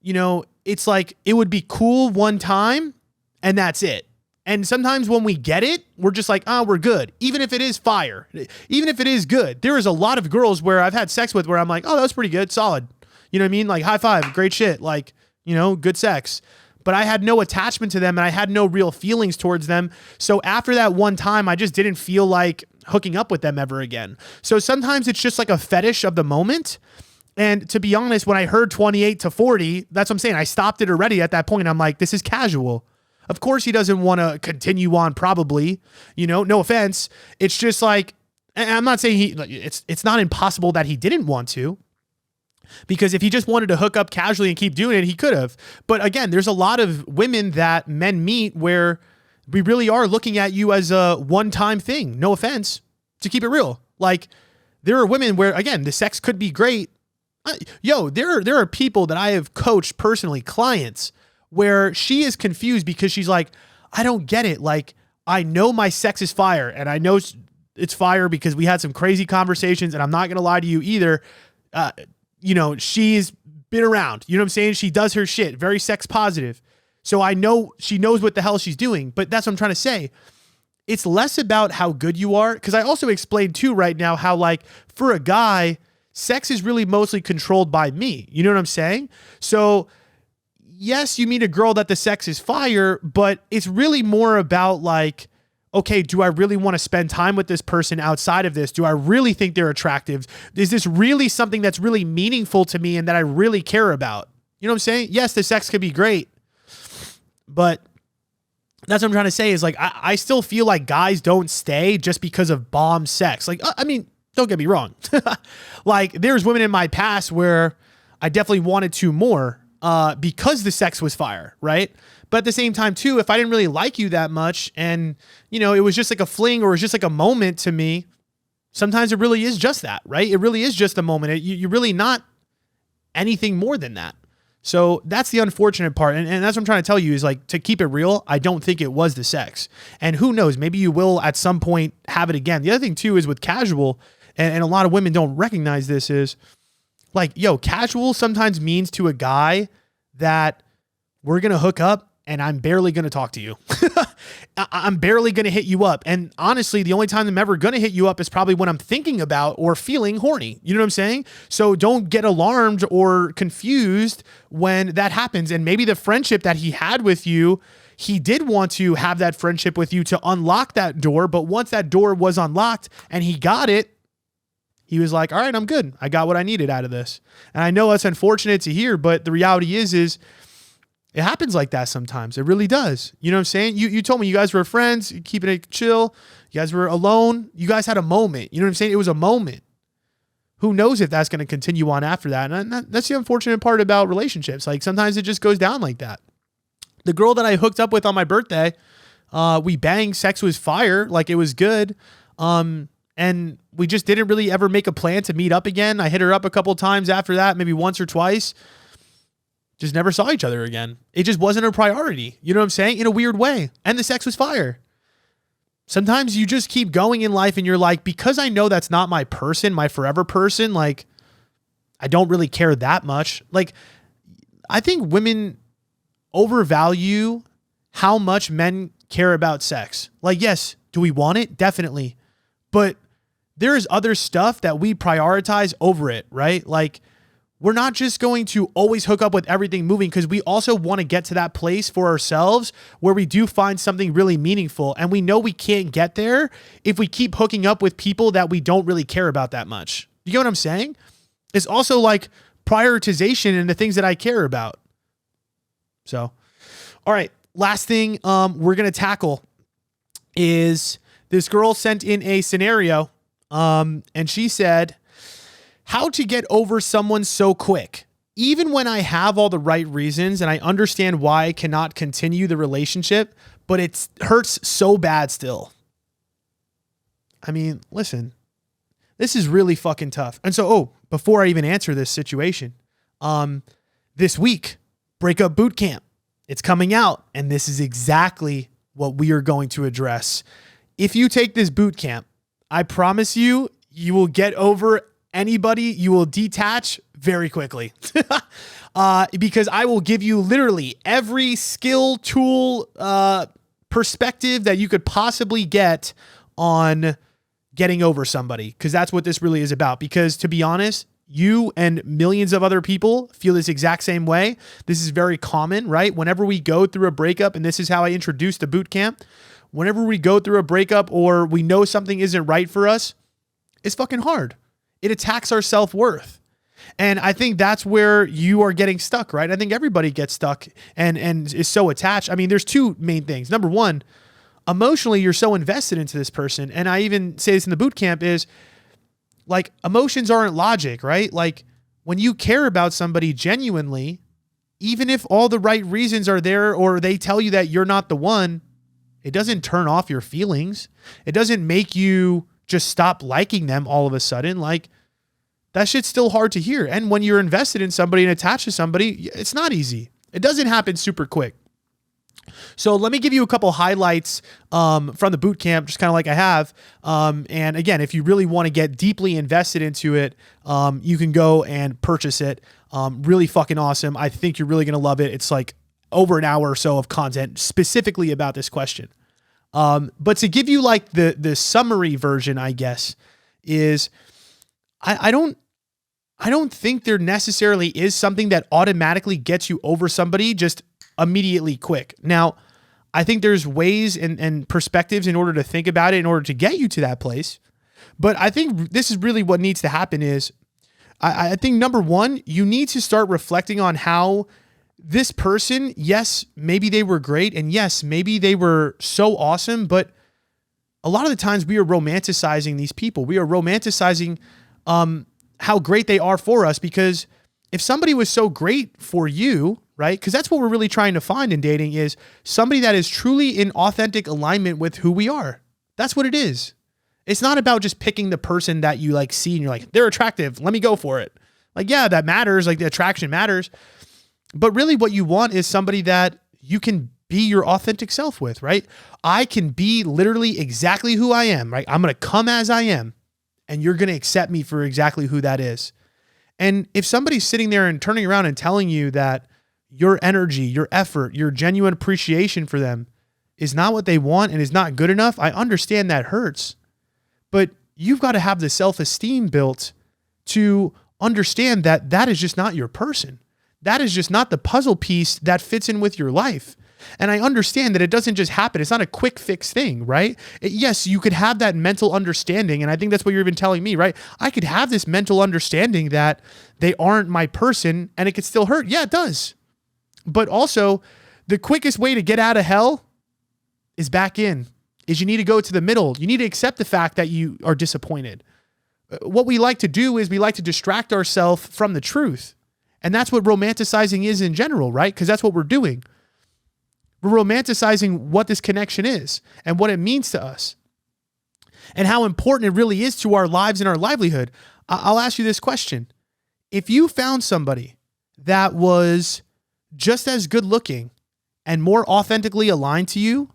it's like, it would be cool one time and that's it. And sometimes when we get it, we're just like, we're good. Even if it is fire, even if it is good. There is a lot of girls where I've had sex with where I'm like, oh, that was pretty good. Solid. You know what I mean? Like, high five, great shit. Like, good sex. But I had no attachment to them and I had no real feelings towards them. So after that one time, I just didn't feel like hooking up with them ever again. So sometimes it's just like a fetish of the moment. And to be honest, when I heard 28 to 40, that's what I'm saying. I stopped it already at that point. I'm like, this is casual. Of course he doesn't want to continue on probably, no offense. It's just like, and I'm not saying it's not impossible that he didn't want to. Because if he just wanted to hook up casually and keep doing it, he could have. But again, there's a lot of women that men meet where we really are looking at you as a one-time thing. No offense, to keep it real. Like, there are women where, again, the sex could be great. There are people that I have coached personally, clients, where she is confused because she's like, I don't get it. Like, I know my sex is fire and I know it's fire because we had some crazy conversations and I'm not going to lie to you either. She's been around, you know what I'm saying? She does her shit, very sex positive. So I know she knows what the hell she's doing, but that's what I'm trying to say. It's less about how good you are. Cause I also explained too right now how, like, for a guy, sex is really mostly controlled by me. You know what I'm saying? So yes, you meet a girl that the sex is fire, but it's really more about like, okay, do I really want to spend time with this person outside of this? Do I really think they're attractive? Is this really something that's really meaningful to me and that I really care about? You know what I'm saying? Yes, the sex could be great, but that's what I'm trying to say is like, I still feel like guys don't stay just because of bomb sex. Like, I mean, don't get me wrong. Like, there's women in my past where I definitely wanted to more because the sex was fire, right? But at the same time too, if I didn't really like you that much and, it was just like a fling or it was just like a moment to me, sometimes it really is just that, right? It really is just a moment. You're really not anything more than that. So that's the unfortunate part. And that's what I'm trying to tell you is like, to keep it real, I don't think it was the sex. And who knows, maybe you will at some point have it again. The other thing too is with casual, and a lot of women don't recognize this, is like, casual sometimes means to a guy that we're going to hook up and I'm barely going to talk to you. I'm barely going to hit you up. And honestly, the only time I'm ever going to hit you up is probably when I'm thinking about or feeling horny. You know what I'm saying? So don't get alarmed or confused when that happens. And maybe the friendship that he had with you, he did want to have that friendship with you to unlock that door. But once that door was unlocked and he got it, he was like, all right, I'm good. I got what I needed out of this. And I know that's unfortunate to hear, but the reality is it happens like that sometimes. It really does. You know what I'm saying? You told me you guys were friends, keeping it chill. You guys were alone. You guys had a moment. You know what I'm saying? It was a moment. who knows if that's going to continue on after that. And that's the unfortunate part about relationships. Like sometimes it just goes down like that. The girl that I hooked up with on my birthday, we banged, sex was fire. Like it was good. And we just didn't really ever make a plan to meet up again. I hit her up a couple times after that, maybe once or twice. Just never saw each other again. It just wasn't a priority. You know what I'm saying? In a weird way. And the sex was fire. Sometimes you just keep going in life and you're like, because I know that's not my person, my forever person, like I don't really care that much. Like I think women overvalue how much men care about sex. Like, yes, do we want it? Definitely. But there is other stuff that we prioritize over it, right? Like we're not just going to always hook up with everything moving because we also want to get to that place for ourselves where we do find something really meaningful. And we know we can't get there if we keep hooking up with people that we don't really care about that much. You get what I'm saying? It's also like prioritization in the things that I care about. So, all right. Last thing we're going to tackle is this girl sent in a scenario and she said, how to get over someone so quick. Even when I have all the right reasons and I understand why I cannot continue the relationship, but it hurts so bad still. I mean, listen, this is really fucking tough. And so, before I even answer this situation, this week, Breakup Boot Camp, it's coming out. And this is exactly what we are going to address. If you take this boot camp, I promise you, you will get over anybody. You will detach very quickly because I will give you literally every skill, tool, perspective that you could possibly get on getting over somebody. Because that's what this really is about. Because to be honest, you and millions of other people feel this exact same way. This is very common, right? Whenever we go through a breakup, and this is how I introduced the boot camp. Whenever we go through a breakup or we know something isn't right for us, it's fucking hard. It attacks our self-worth. And I think that's where you are getting stuck, right? I think everybody gets stuck and is so attached. I mean, there's two main things. Number one, emotionally, you're so invested into this person. And I even say this in the boot camp is like emotions aren't logic, right? Like when you care about somebody genuinely, even if all the right reasons are there or they tell you that you're not the one, it doesn't turn off your feelings. It doesn't make you just stop liking them all of a sudden. Like that shit's still hard to hear. And when you're invested in somebody and attached to somebody, it's not easy. It doesn't happen super quick. So let me give you a couple highlights from the boot camp, just kind of like I have. And again, if you really want to get deeply invested into it, you can go and purchase it. Really fucking awesome. I think you're really going to love it. It's like over an hour or so of content specifically about this question. But to give you like the summary version, I guess, is I don't think there necessarily is something that automatically gets you over somebody just immediately quick. Now, I think there's ways and perspectives in order to think about it in order to get you to that place. But I think this is really what needs to happen is I think number one, you need to start reflecting on how this person, yes, maybe they were great. And yes, maybe they were so awesome. But a lot of the times we are romanticizing these people. We are romanticizing how great they are for us, because if somebody was so great for you, right? Because that's what we're really trying to find in dating is somebody that is truly in authentic alignment with who we are. That's what it is. It's not about just picking the person that you like see and you're like, they're attractive. Let me go for it. Like, yeah, that matters. Like the attraction matters. But really what you want is somebody that you can be your authentic self with, right? I can be literally exactly who I am, right? I'm going to come as I am and you're going to accept me for exactly who that is. And if somebody's sitting there and turning around and telling you that your energy, your effort, your genuine appreciation for them is not what they want and is not good enough, I understand that hurts. But you've got to have the self-esteem built to understand that that is just not your person. That is just not the puzzle piece that fits in with your life. And I understand that it doesn't just happen. It's not a quick fix thing, right? Yes, you could have that mental understanding. And I think that's what you're even telling me, right? I could have this mental understanding that they aren't my person and it could still hurt. Yeah, it does. But also the quickest way to get out of hell is back in, is you need to go to the middle. You need to accept the fact that you are disappointed. what we like to do is we like to distract ourselves from the truth. And that's what romanticizing is in general, right? Because that's what we're doing. We're romanticizing what this connection is and what it means to us and how important it really is to our lives and our livelihood. I'll ask you this question. If you found somebody that was just as good looking and more authentically aligned to you,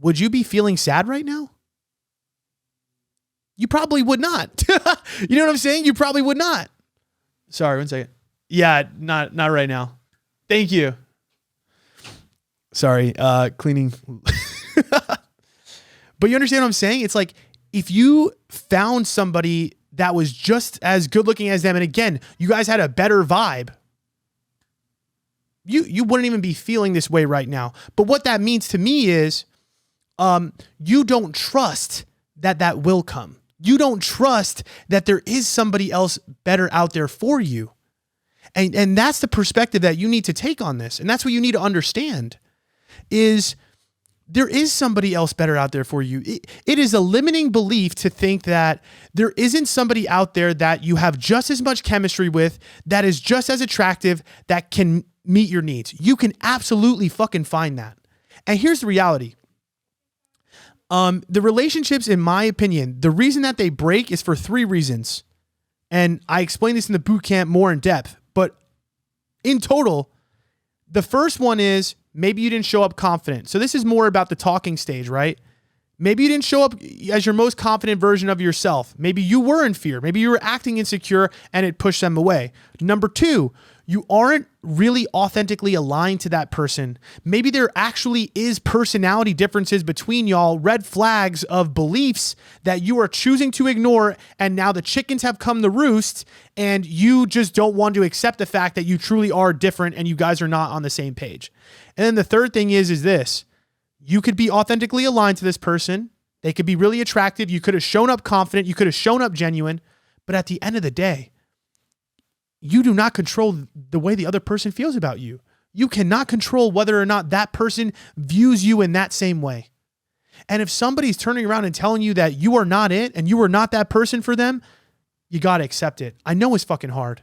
would you be feeling sad right now? You probably would not. You know what I'm saying? You probably would not. Sorry, 1 second. Yeah, not right now. Thank you. Sorry, cleaning. But you understand what I'm saying? It's like if you found somebody that was just as good looking as them, and again, you guys had a better vibe, you wouldn't even be feeling this way right now. But what that means to me is you don't trust that will come. You don't trust that there is somebody else better out there for you. And that's the perspective that you need to take on this. And that's what you need to understand is there is somebody else better out there for you. It is a limiting belief to think that there isn't somebody out there that you have just as much chemistry with, that is just as attractive, that can meet your needs. You can absolutely fucking find that. And here's the reality. The relationships, in my opinion, the reason that they break is for 3 reasons. And I explained this in the boot camp more in depth, but in total, the first one is maybe you didn't show up confident. So this is more about the talking stage, right? Maybe you didn't show up as your most confident version of yourself. Maybe you were in fear. Maybe you were acting insecure and it pushed them away. Number 2, you aren't really authentically aligned to that person. Maybe there actually is personality differences between y'all, red flags of beliefs that you are choosing to ignore, and now the chickens have come to roost and you just don't want to accept the fact that you truly are different and you guys are not on the same page. And then the third thing is this. You could be authentically aligned to this person. They could be really attractive. You could have shown up confident. You could have shown up genuine. But at the end of the day, you do not control the way the other person feels about you. You cannot control whether or not that person views you in that same way. And if somebody's turning around and telling you that you are not it and you are not that person for them, you got to accept it. I know it's fucking hard.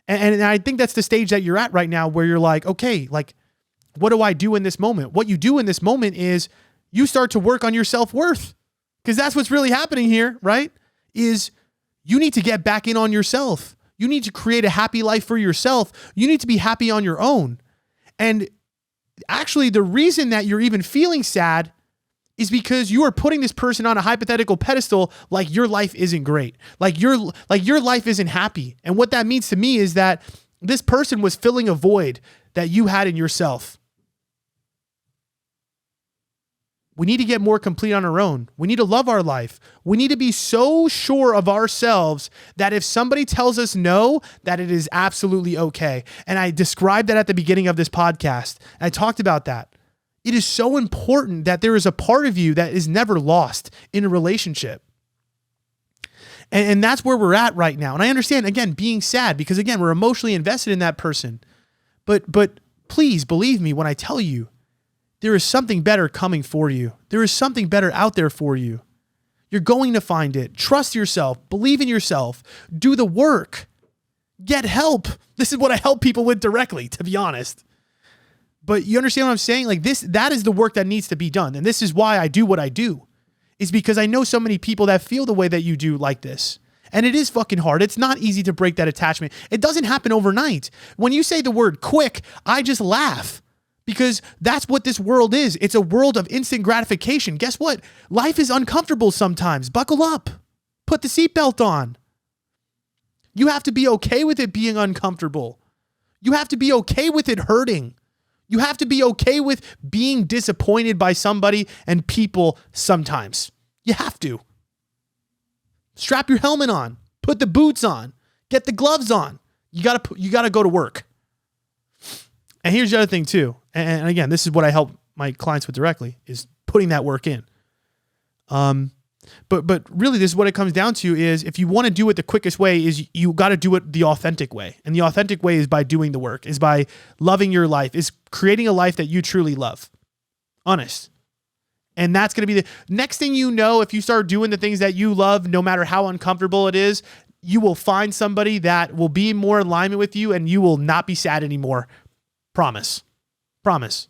And I think that's the stage that you're at right now where you're like, okay, like, what do I do in this moment? What you do in this moment is you start to work on your self-worth, because that's what's really happening here, right? Is you need to get back in on yourself. You need to create a happy life for yourself. You need to be happy on your own. And actually, the reason that you're even feeling sad is because you are putting this person on a hypothetical pedestal like your life isn't great. Like your life isn't happy. And what that means to me is that this person was filling a void that you had in yourself. We need to get more complete on our own. We need to love our life. We need to be so sure of ourselves that if somebody tells us no, that it is absolutely okay. And I described that at the beginning of this podcast. I talked about that. It is so important that there is a part of you that is never lost in a relationship. And that's where we're at right now. And I understand, again, being sad because, again, we're emotionally invested in that person. But please believe me when I tell you, there is something better coming for you. There is something better out there for you. You're going to find it. Trust yourself. Believe in yourself. Do the work. Get help. This is what I help people with directly, to be honest. But you understand what I'm saying? Like that is the work that needs to be done. And this is why I do what I do. Is because I know so many people that feel the way that you do like this. And it is fucking hard. It's not easy to break that attachment. It doesn't happen overnight. When you say the word quick, I just laugh. Because that's what this world is. It's a world of instant gratification. Guess what? Life is uncomfortable sometimes. Buckle up. Put the seatbelt on. You have to be okay with it being uncomfortable. You have to be okay with it hurting. You have to be okay with being disappointed by somebody and people sometimes. You have to. Strap your helmet on. Put the boots on. Get the gloves on. You gotta go to work. And here's the other thing too. And again, this is what I help my clients with directly is putting that work in. But really this is what it comes down to is if you want to do it the quickest way is you got to do it the authentic way. And the authentic way is by doing the work, is by loving your life, is creating a life that you truly love. Honest. And that's going to be the next thing you know, if you start doing the things that you love, no matter how uncomfortable it is, you will find somebody that will be more in alignment with you and you will not be sad anymore. Promise. Promise.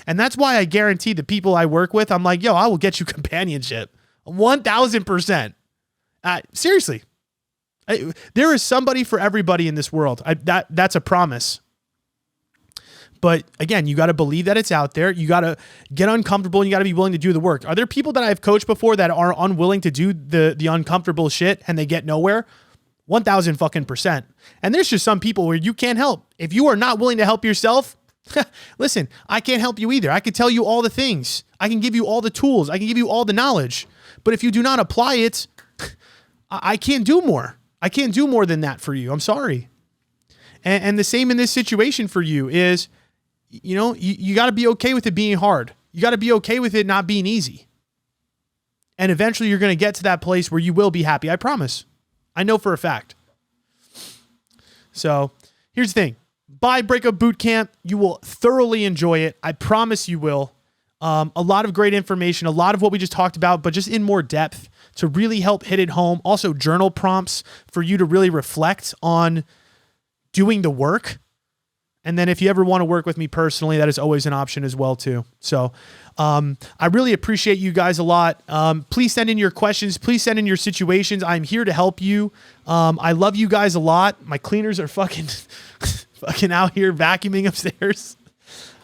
And that's why I guarantee the people I work with, I'm like, yo, I will get you companionship. 1000%. Seriously. There is somebody for everybody in this world. That's a promise. But again, you got to believe that it's out there. You got to get uncomfortable and you got to be willing to do the work. Are there people that I've coached before that are unwilling to do the uncomfortable shit and they get nowhere? 1000%. And there's just some people where you can't help. If you are not willing to help yourself, listen, I can't help you either. I can tell you all the things. I can give you all the tools. I can give you all the knowledge. But if you do not apply it, I can't do more. I can't do more than that for you. I'm sorry. And the same in this situation for you is, you got to be okay with it being hard. You got to be okay with it not being easy. And eventually you're going to get to that place where you will be happy. I promise. I know for a fact. So here's the thing. Buy Breakup Bootcamp. You will thoroughly enjoy it. I promise you will. A lot of great information, a lot of what we just talked about, but just in more depth to really help hit it home. Also journal prompts for you to really reflect on doing the work. And then if you ever want to work with me personally, that is always an option as well too. So I really appreciate you guys a lot. Please send in your questions. Please send in your situations. I'm here to help you. I love you guys a lot. My cleaners are fucking out here vacuuming upstairs.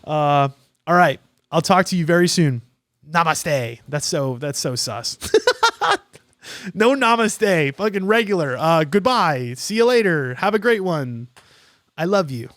All right. I'll talk to you very soon. Namaste. That's so sus. No namaste. Fucking regular. Goodbye. See you later. Have a great one. I love you.